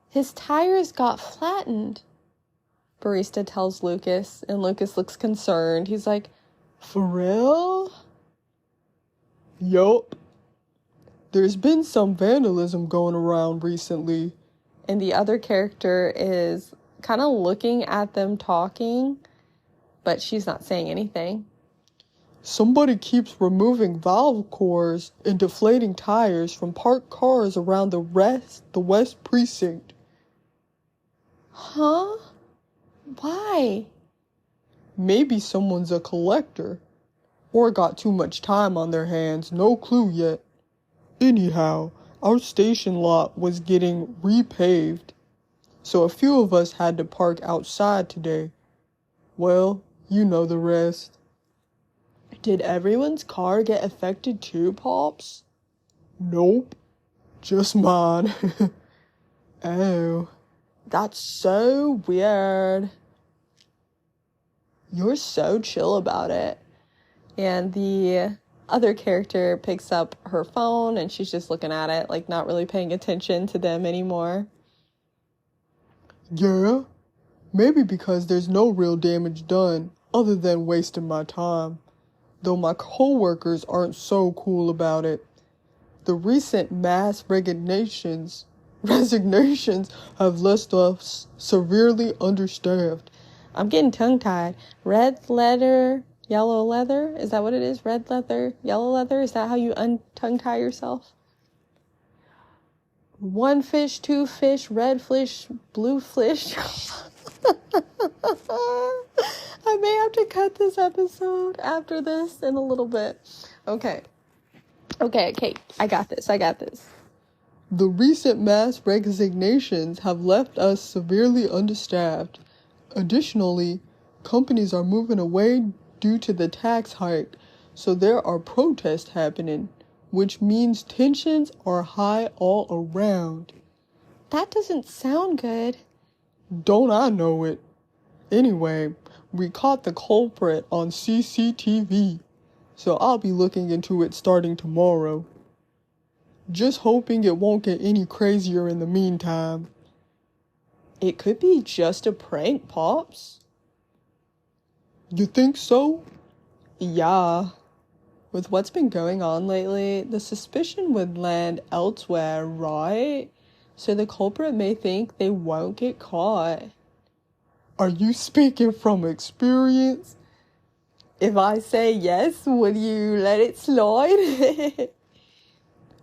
His tires got flattened. Barista tells Lucas, and Lucas looks concerned. He's like, "For real?" Yup. There's been some vandalism going around recently. And the other character is kind of looking at them talking, but she's not saying anything. Somebody keeps removing valve cores and deflating tires from parked cars around the West Precinct. Huh? Why? Maybe someone's a collector. Or got too much time on their hands, no clue yet. Anyhow, our station lot was getting repaved, so a few of us had to park outside today. Well, you know the rest. Did everyone's car get affected too, Pops? Nope, just mine. Oh, that's so weird. You're so chill about it. And the other character picks up her phone and she's just looking at it, like not really paying attention to them anymore. Yeah, maybe because there's no real damage done other than wasting my time. Though my coworkers aren't so cool about it. The recent mass resignations have left us severely understaffed. I'm getting tongue-tied. Red leather, yellow leather? Is that what it is? Red leather, yellow leather? Is that how you tongue-tie yourself? One fish, two fish, red fish, blue fish. I may have to cut this episode after this in a little bit. Okay, I got this. The recent mass resignations have left us severely understaffed. Additionally, companies are moving away due to the tax hike, so there are protests happening, which means tensions are high all around. That doesn't sound good. Don't I know it? Anyway, we caught the culprit on CCTV, so I'll be looking into it starting tomorrow. Just hoping it won't get any crazier in the meantime. It could be just a prank, Pops. You think so? Yeah. With what's been going on lately, the suspicion would land elsewhere, right? So the culprit may think they won't get caught. Are you speaking from experience? If I say yes, would you let it slide?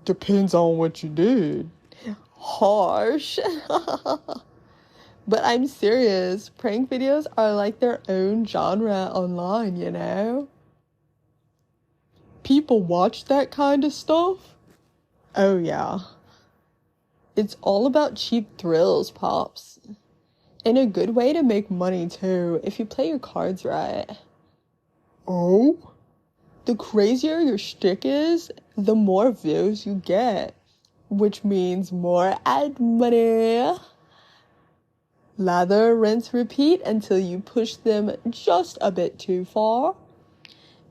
Depends on what you did. Harsh. But I'm serious. Prank videos are like their own genre online, you know? People watch that kind of stuff? Oh, yeah. It's all about cheap thrills, Pops. And a good way to make money, too, if you play your cards right. Oh? The crazier your shtick is, the more views you get, which means more ad money. Lather, rinse, repeat until you push them just a bit too far.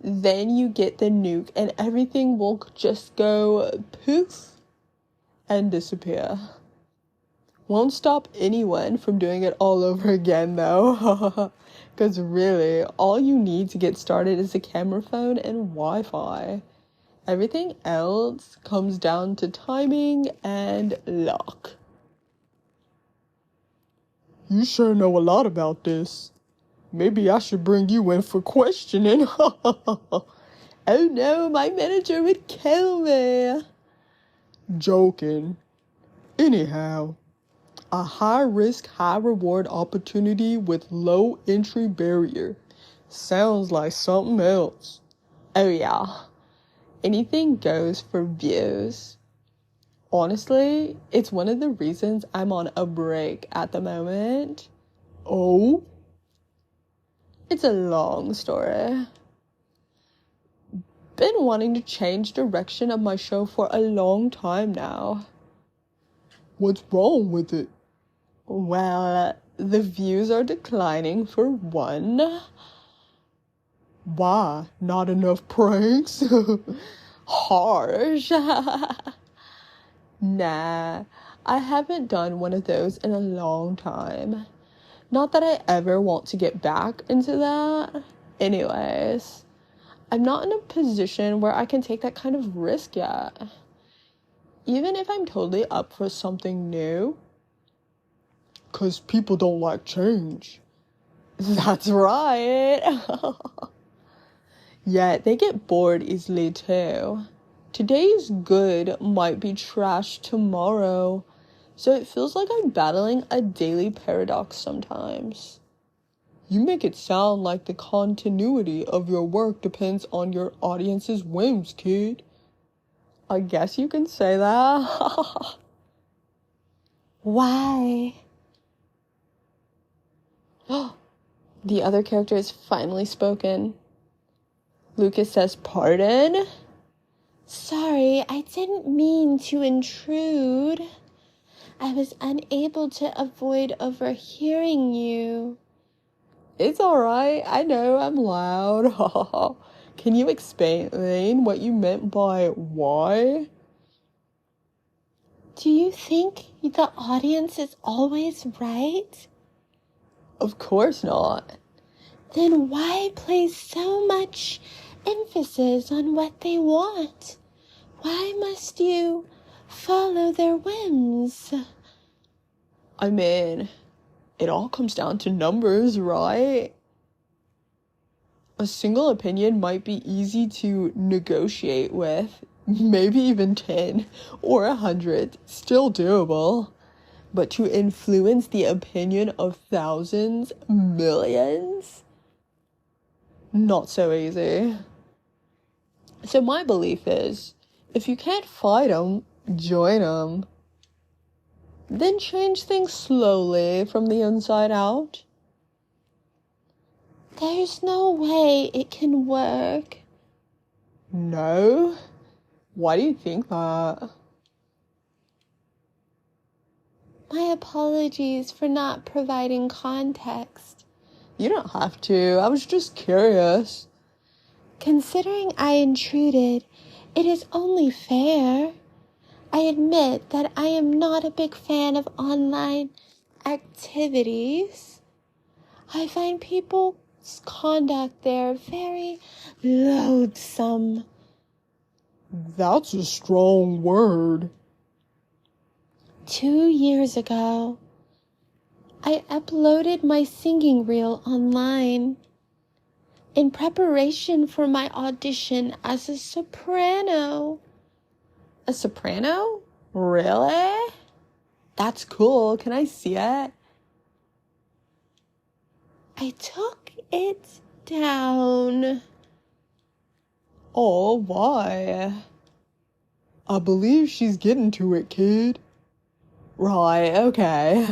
Then you get the nuke and everything will just go poof and disappear. Won't stop anyone from doing it all over again though. Because really, all you need to get started is a camera phone and Wi-Fi. Everything else comes down to timing and luck. You sure know a lot about this. Maybe I should bring you in for questioning. Oh no, my manager would kill me. Joking. Anyhow, a high-risk, high-reward opportunity with low entry barrier. Sounds like something else. Oh yeah. Anything goes for views. Honestly, it's one of the reasons I'm on a break at the moment. Oh? It's a long story. Been wanting to change direction of my show for a long time now. What's wrong with it? Well, the views are declining for one. Why? Not enough pranks? Harsh. Nah, I haven't done one of those in a long time. Not that I ever want to get back into that. Anyways, I'm not in a position where I can take that kind of risk yet. Even if I'm totally up for something new. 'Cause people don't like change. That's right. Yet they get bored easily too. Today's good might be trash tomorrow. So it feels like I'm battling a daily paradox sometimes. You make it sound like the continuity of your work depends on your audience's whims, kid. I guess you can say that. Why? The other character is finally spoken. Lucas says, "Pardon?" Sorry, I didn't mean to intrude. I was unable to avoid overhearing you. It's alright, I know I'm loud. Can you explain what you meant by why? Do you think the audience is always right? Of course not. Then why place so much emphasis on what they want? Why must you follow their whims? I mean, it all comes down to numbers, right? A single opinion might be easy to negotiate with, maybe even 10 or 100, still doable. But to influence the opinion of thousands, millions, not so easy. So my belief is, if you can't fight them, join them. Then change things slowly from the inside out. There's no way it can work. No? Why do you think that? My apologies for not providing context. You don't have to. I was just curious. Considering I intruded, it is only fair. I admit that I am not a big fan of online activities. I find people's conduct there very loathsome. That's a strong word. 2 years ago, I uploaded my singing reel online in preparation for my audition as a soprano. A soprano? Really? That's cool. Can I see it? I took it down. Oh, why? I believe she's getting to it, kid. Right, okay.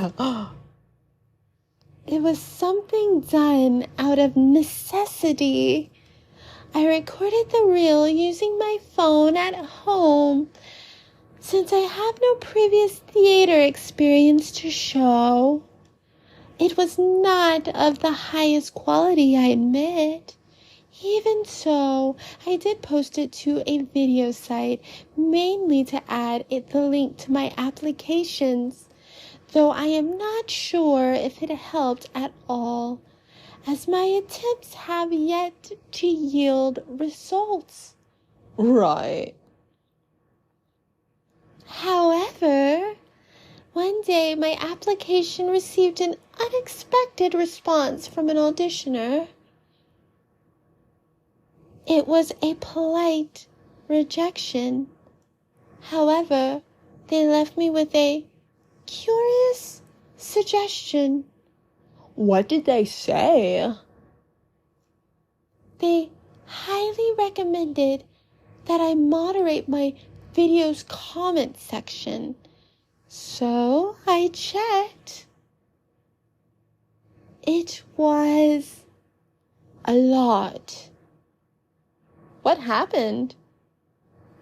It was something done out of necessity. I recorded the reel using my phone at home since I have no previous theater experience to show. It was not of the highest quality, I admit. Even so, I did post it to a video site, mainly to add the link to my applications, though I am not sure if it helped at all, as my attempts have yet to yield results. Right. However, one day my application received an unexpected response from an auditioner. It was a polite rejection. However, they left me with a curious suggestion. What did they say? They highly recommended that I moderate my video's comment section. So I checked. It was a lot. What happened?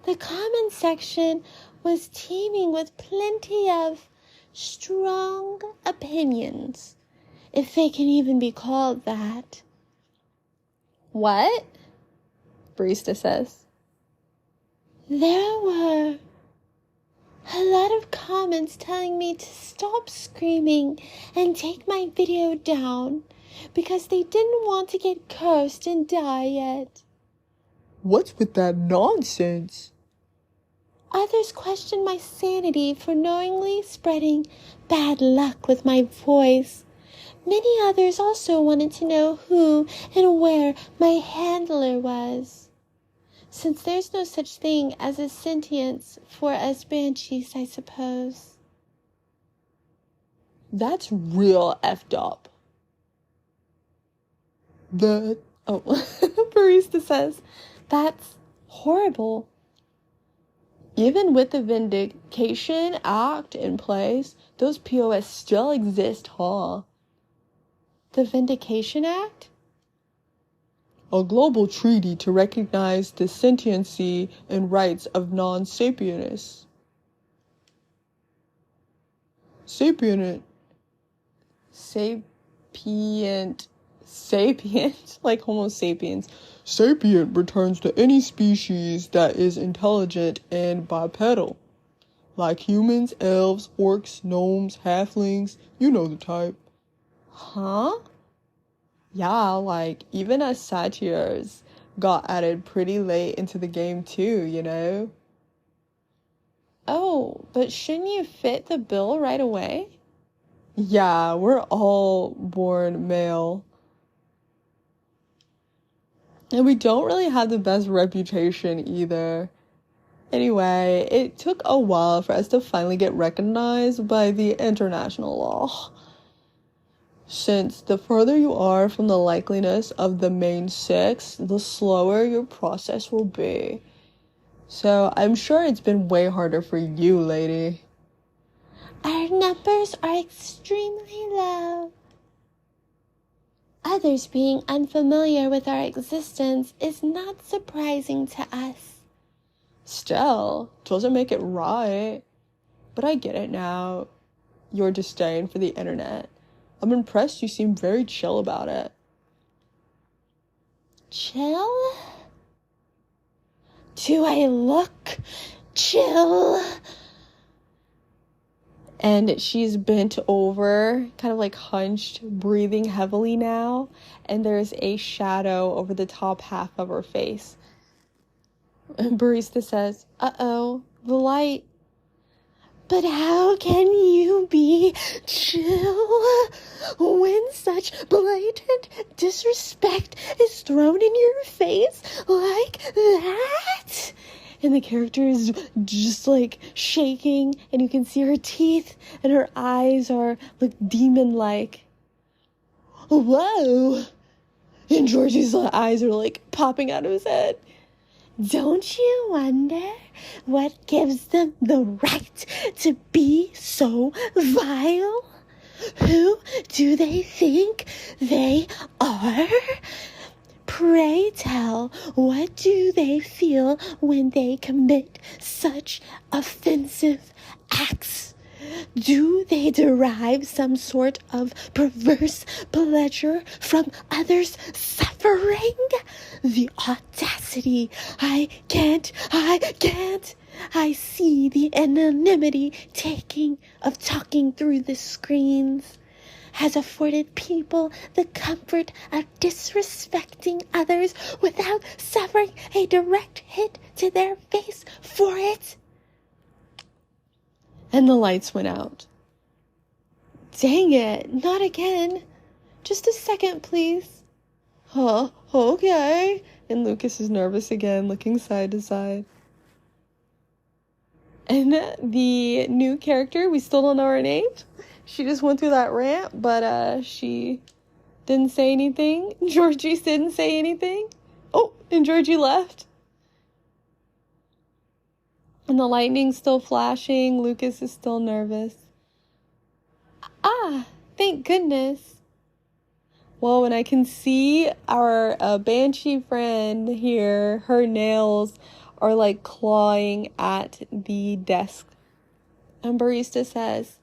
The comment section was teeming with plenty of strong opinions, if they can even be called that. What? Barista says. There were a lot of comments telling me to stop screaming and take my video down because they didn't want to get cursed and die yet. What's with that nonsense? Others question my sanity for knowingly spreading bad luck with my voice. Many others also wanted to know who and where my handler was. Since there's no such thing as a sentience for us banshees, I suppose. That's real effed up. Barista says, that's horrible. Even with the Vindication Act in place, those POS still exist, huh? The Vindication Act? A global treaty to recognize the sentiency and rights of non-sapienists. Sapient, like Homo sapiens. Sapient returns to any species that is intelligent and bipedal. Like humans, elves, orcs, gnomes, halflings, you know the type. Huh? Yeah, like, even as satyrs got added pretty late into the game too, you know? Oh, but shouldn't you fit the bill right away? Yeah, we're all born male. And we don't really have the best reputation either. Anyway, it took a while for us to finally get recognized by the international law. Since the further you are from the likeliness of the main six, the slower your process will be. So I'm sure it's been way harder for you, lady. Our numbers are extremely low. Others being unfamiliar with our existence is not surprising to us. Still, doesn't make it right. But I get it now. Your disdain for the internet. I'm impressed you seem very chill about it. Chill? Do I look chill? And she's bent over, kind of like hunched, breathing heavily now. And there's a shadow over the top half of her face. And Barista says, uh-oh, the light. But how can you be chill when such blatant disrespect is thrown in your face like that? And the character is just like shaking, and you can see her teeth, and her eyes are like demon-like. Whoa! And Georgie's eyes are like popping out of his head. Don't you wonder what gives them the right to be so vile? Who do they think they are? Pray tell, what do they feel when they commit such offensive acts? Do they derive some sort of perverse pleasure from others' suffering? The audacity! I can't! I see the anonymity of talking through the screens has afforded people the comfort of disrespecting others without suffering a direct hit to their face for it. And the lights went out. Dang it, not again. Just a second, please. Huh, okay. And Lucas is nervous again, looking side to side. And the new character, we still don't know her name. She just went through that rant, but she didn't say anything. Georgie didn't say anything. Oh, and Georgie left. And the lightning's still flashing. Lucas is still nervous. Ah, thank goodness. Well, when I can see our Banshee friend here, her nails are like clawing at the desk. And Barista says,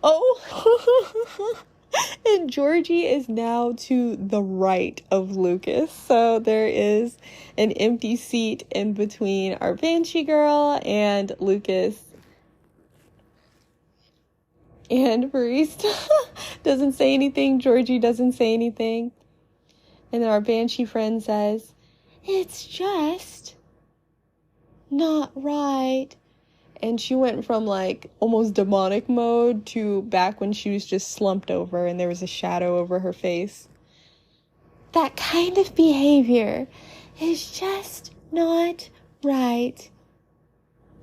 Oh, And Georgie is now to the right of Lucas. So there is an empty seat in between our Banshee girl and Lucas. And Barista doesn't say anything. Georgie doesn't say anything. And then our Banshee friend says, "It's just not right." and she went from like almost demonic mode to back when she was just slumped over and there was a shadow over her face. "That kind of behavior is just not right.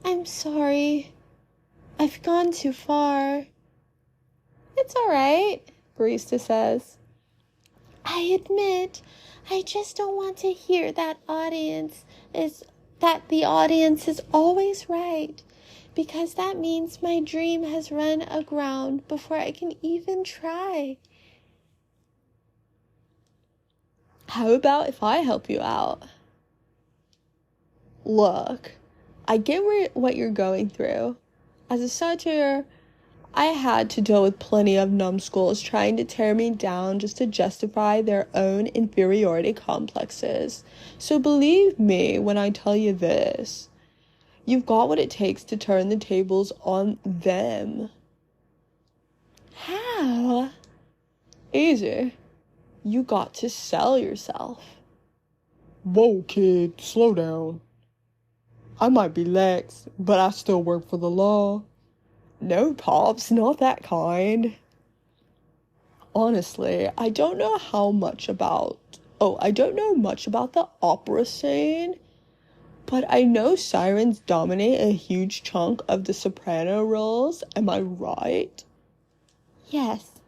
I'm sorry. I've gone too far." "It's all right," Barista says. "I admit, I just don't want to hear that the audience is always right, because that means my dream has run aground before I can even try." "How about if I help you out?" "Look, I get what you're going through. As a satire, I had to deal with plenty of numbskulls trying to tear me down just to justify their own inferiority complexes. So believe me when I tell you this. You've got what it takes to turn the tables on them." "How?" "Easy. You got to sell yourself." "Whoa, kid, slow down. I might be Lex, but I still work for the law." "No, Pops, not that kind. Honestly, I don't know much about the opera scene, but I know sirens dominate a huge chunk of the soprano roles. Am I right?" "Yes.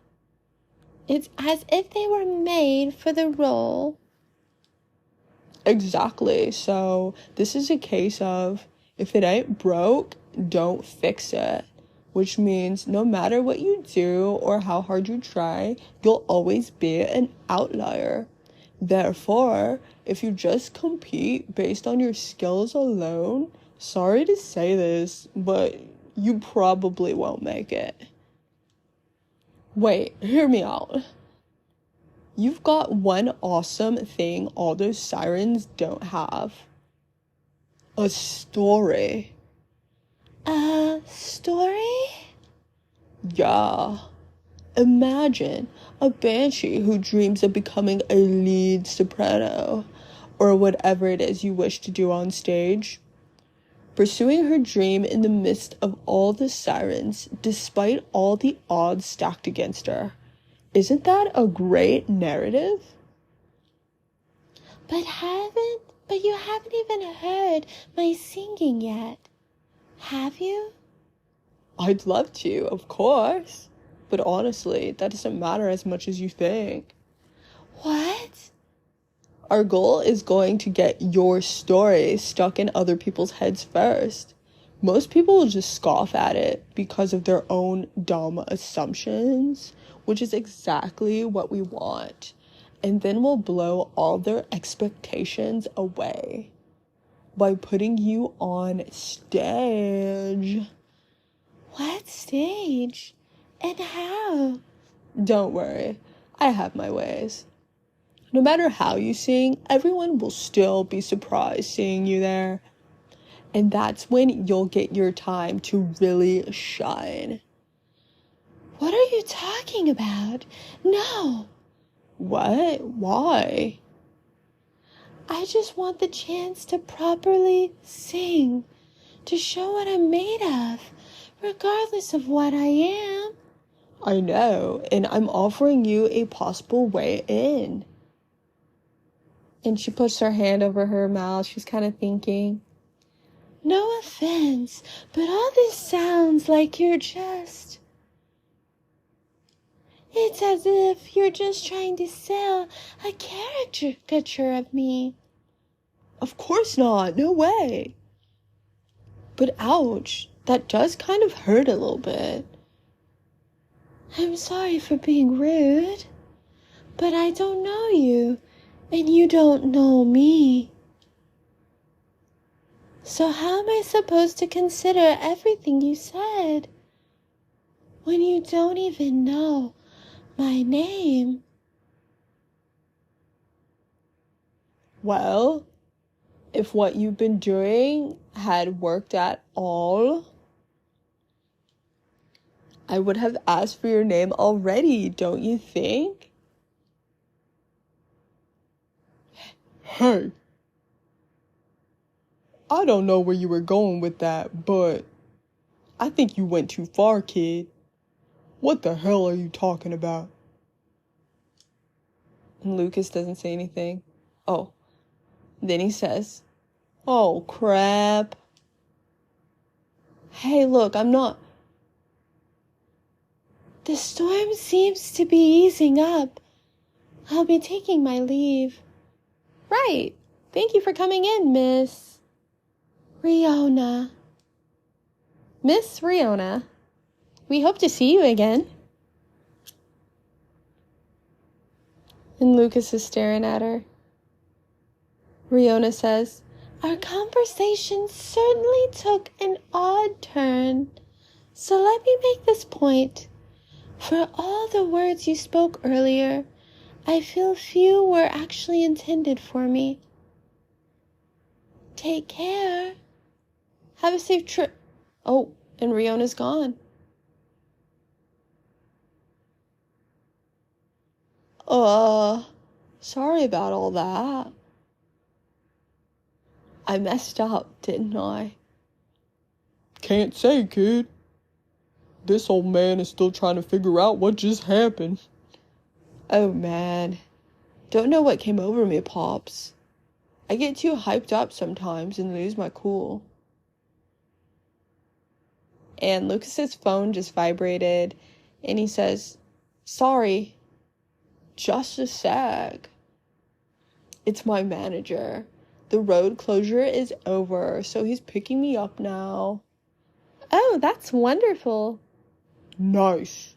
It's as if they were made for the role." "Exactly. So this is a case of, if it ain't broke, don't fix it. Which means no matter what you do or how hard you try, you'll always be an outlier. Therefore, if you just compete based on your skills alone, sorry to say this, but you probably won't make it." "Wait, hear me out. You've got one awesome thing all those sirens don't have. A story." "A story?" "Yeah. Imagine a banshee who dreams of becoming a lead soprano, or whatever it is you wish to do on stage. Pursuing her dream in the midst of all the sirens, despite all the odds stacked against her. Isn't that a great narrative?" But you haven't even heard my singing yet. Have you?" "I'd love to, of course. But honestly, that doesn't matter as much as you think. "What?" Our goal is going to get your story stuck in other people's heads first. Most people will just scoff at it because of their own dumb assumptions, which is exactly what we want. And then we'll blow all their expectations away by putting you on stage." "What stage? And how?" "Don't worry, I have my ways. No matter how you sing, everyone will still be surprised seeing you there. And that's when you'll get your time to really shine." "What are you talking about? No." "What? Why?" "I just want the chance to properly sing, to show what I'm made of, regardless of what I am." "I know, and I'm offering you a possible way in." And she puts her hand over her mouth. She's kind of thinking. "No offense, but all this sounds like it's as if you're just trying to sell a caricature of me." "Of course not. No way." "But ouch, that does kind of hurt a little bit." "I'm sorry for being rude, but I don't know you, and you don't know me. So how am I supposed to consider everything you said when you don't even know My name? Well, if what you've been doing had worked at all, I would have asked for your name already, don't you think? Hey, I don't know where you were going with that, but I think you went too far, kid. What the hell are you talking about? And Lucas doesn't say anything. Oh, then he says, oh, crap. Hey, look, I'm not... The storm seems to be easing up. I'll be taking my leave. Right. Thank you for coming in, Miss Riona. Miss Riona. We hope to see you again. And Lucas is staring at her. Riona says, Our conversation certainly took an odd turn. So let me make this point. For all the words you spoke earlier, I feel few were actually intended for me. Take care. Have a safe trip. Oh, and Riona's gone. Sorry about all that. I messed up, didn't I? Can't say, kid. This old man is still trying to figure out what just happened. Oh, man. Don't know what came over me, Pops. I get too hyped up sometimes and lose my cool. And Lucas's phone just vibrated, and he says, Sorry. Just a sec. It's my manager. The road closure is over, so he's picking me up now. Oh, that's wonderful. Nice.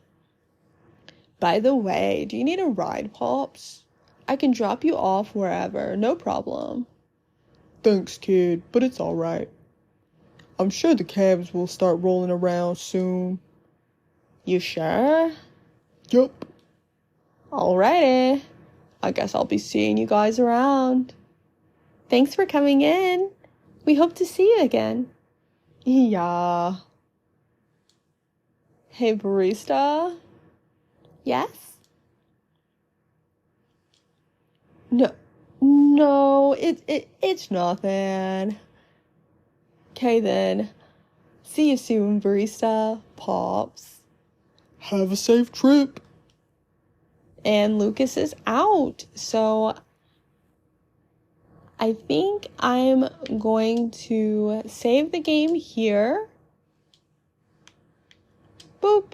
By the way, do you need a ride, Pops? I can drop you off wherever, no problem. Thanks, kid, but it's alright. I'm sure the cabs will start rolling around soon. You sure? Yup. Alrighty. I guess I'll be seeing you guys around. Thanks for coming in. We hope to see you again. Yeah. Hey, Barista? Yes? No, it's nothing. Okay then. See you soon, Barista. Pops. Have a safe trip. And Lucas is out, so I think I'm going to save the game here. Boop.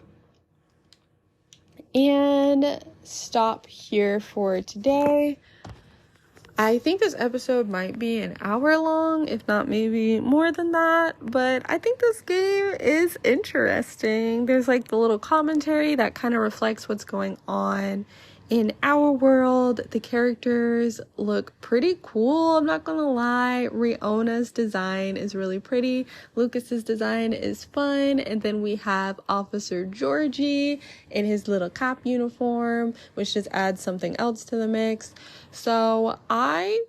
And stop here for today. I think this episode might be an hour long, if not maybe more than that, but I think this game is interesting. There's like the little commentary that kind of reflects what's going on in our world. The characters look pretty cool, I'm not gonna lie. Riona's design is really pretty. Lucas's design is fun. And then we have Officer Georgie in his little cop uniform, which just adds something else to the mix. So I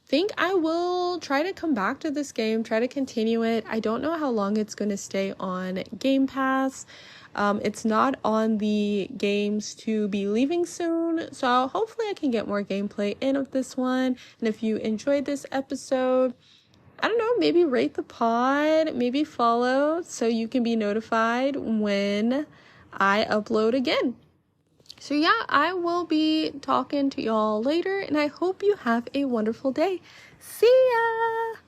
think I will try to come back to this game, try to continue it. I don't know how long it's going to stay on Game Pass. It's not on the games to be leaving soon, so hopefully I can get more gameplay in of this one. And if you enjoyed this episode, I don't know, maybe rate the pod, maybe follow so you can be notified when I upload again. So yeah, I will be talking to y'all later, and I hope you have a wonderful day. See ya!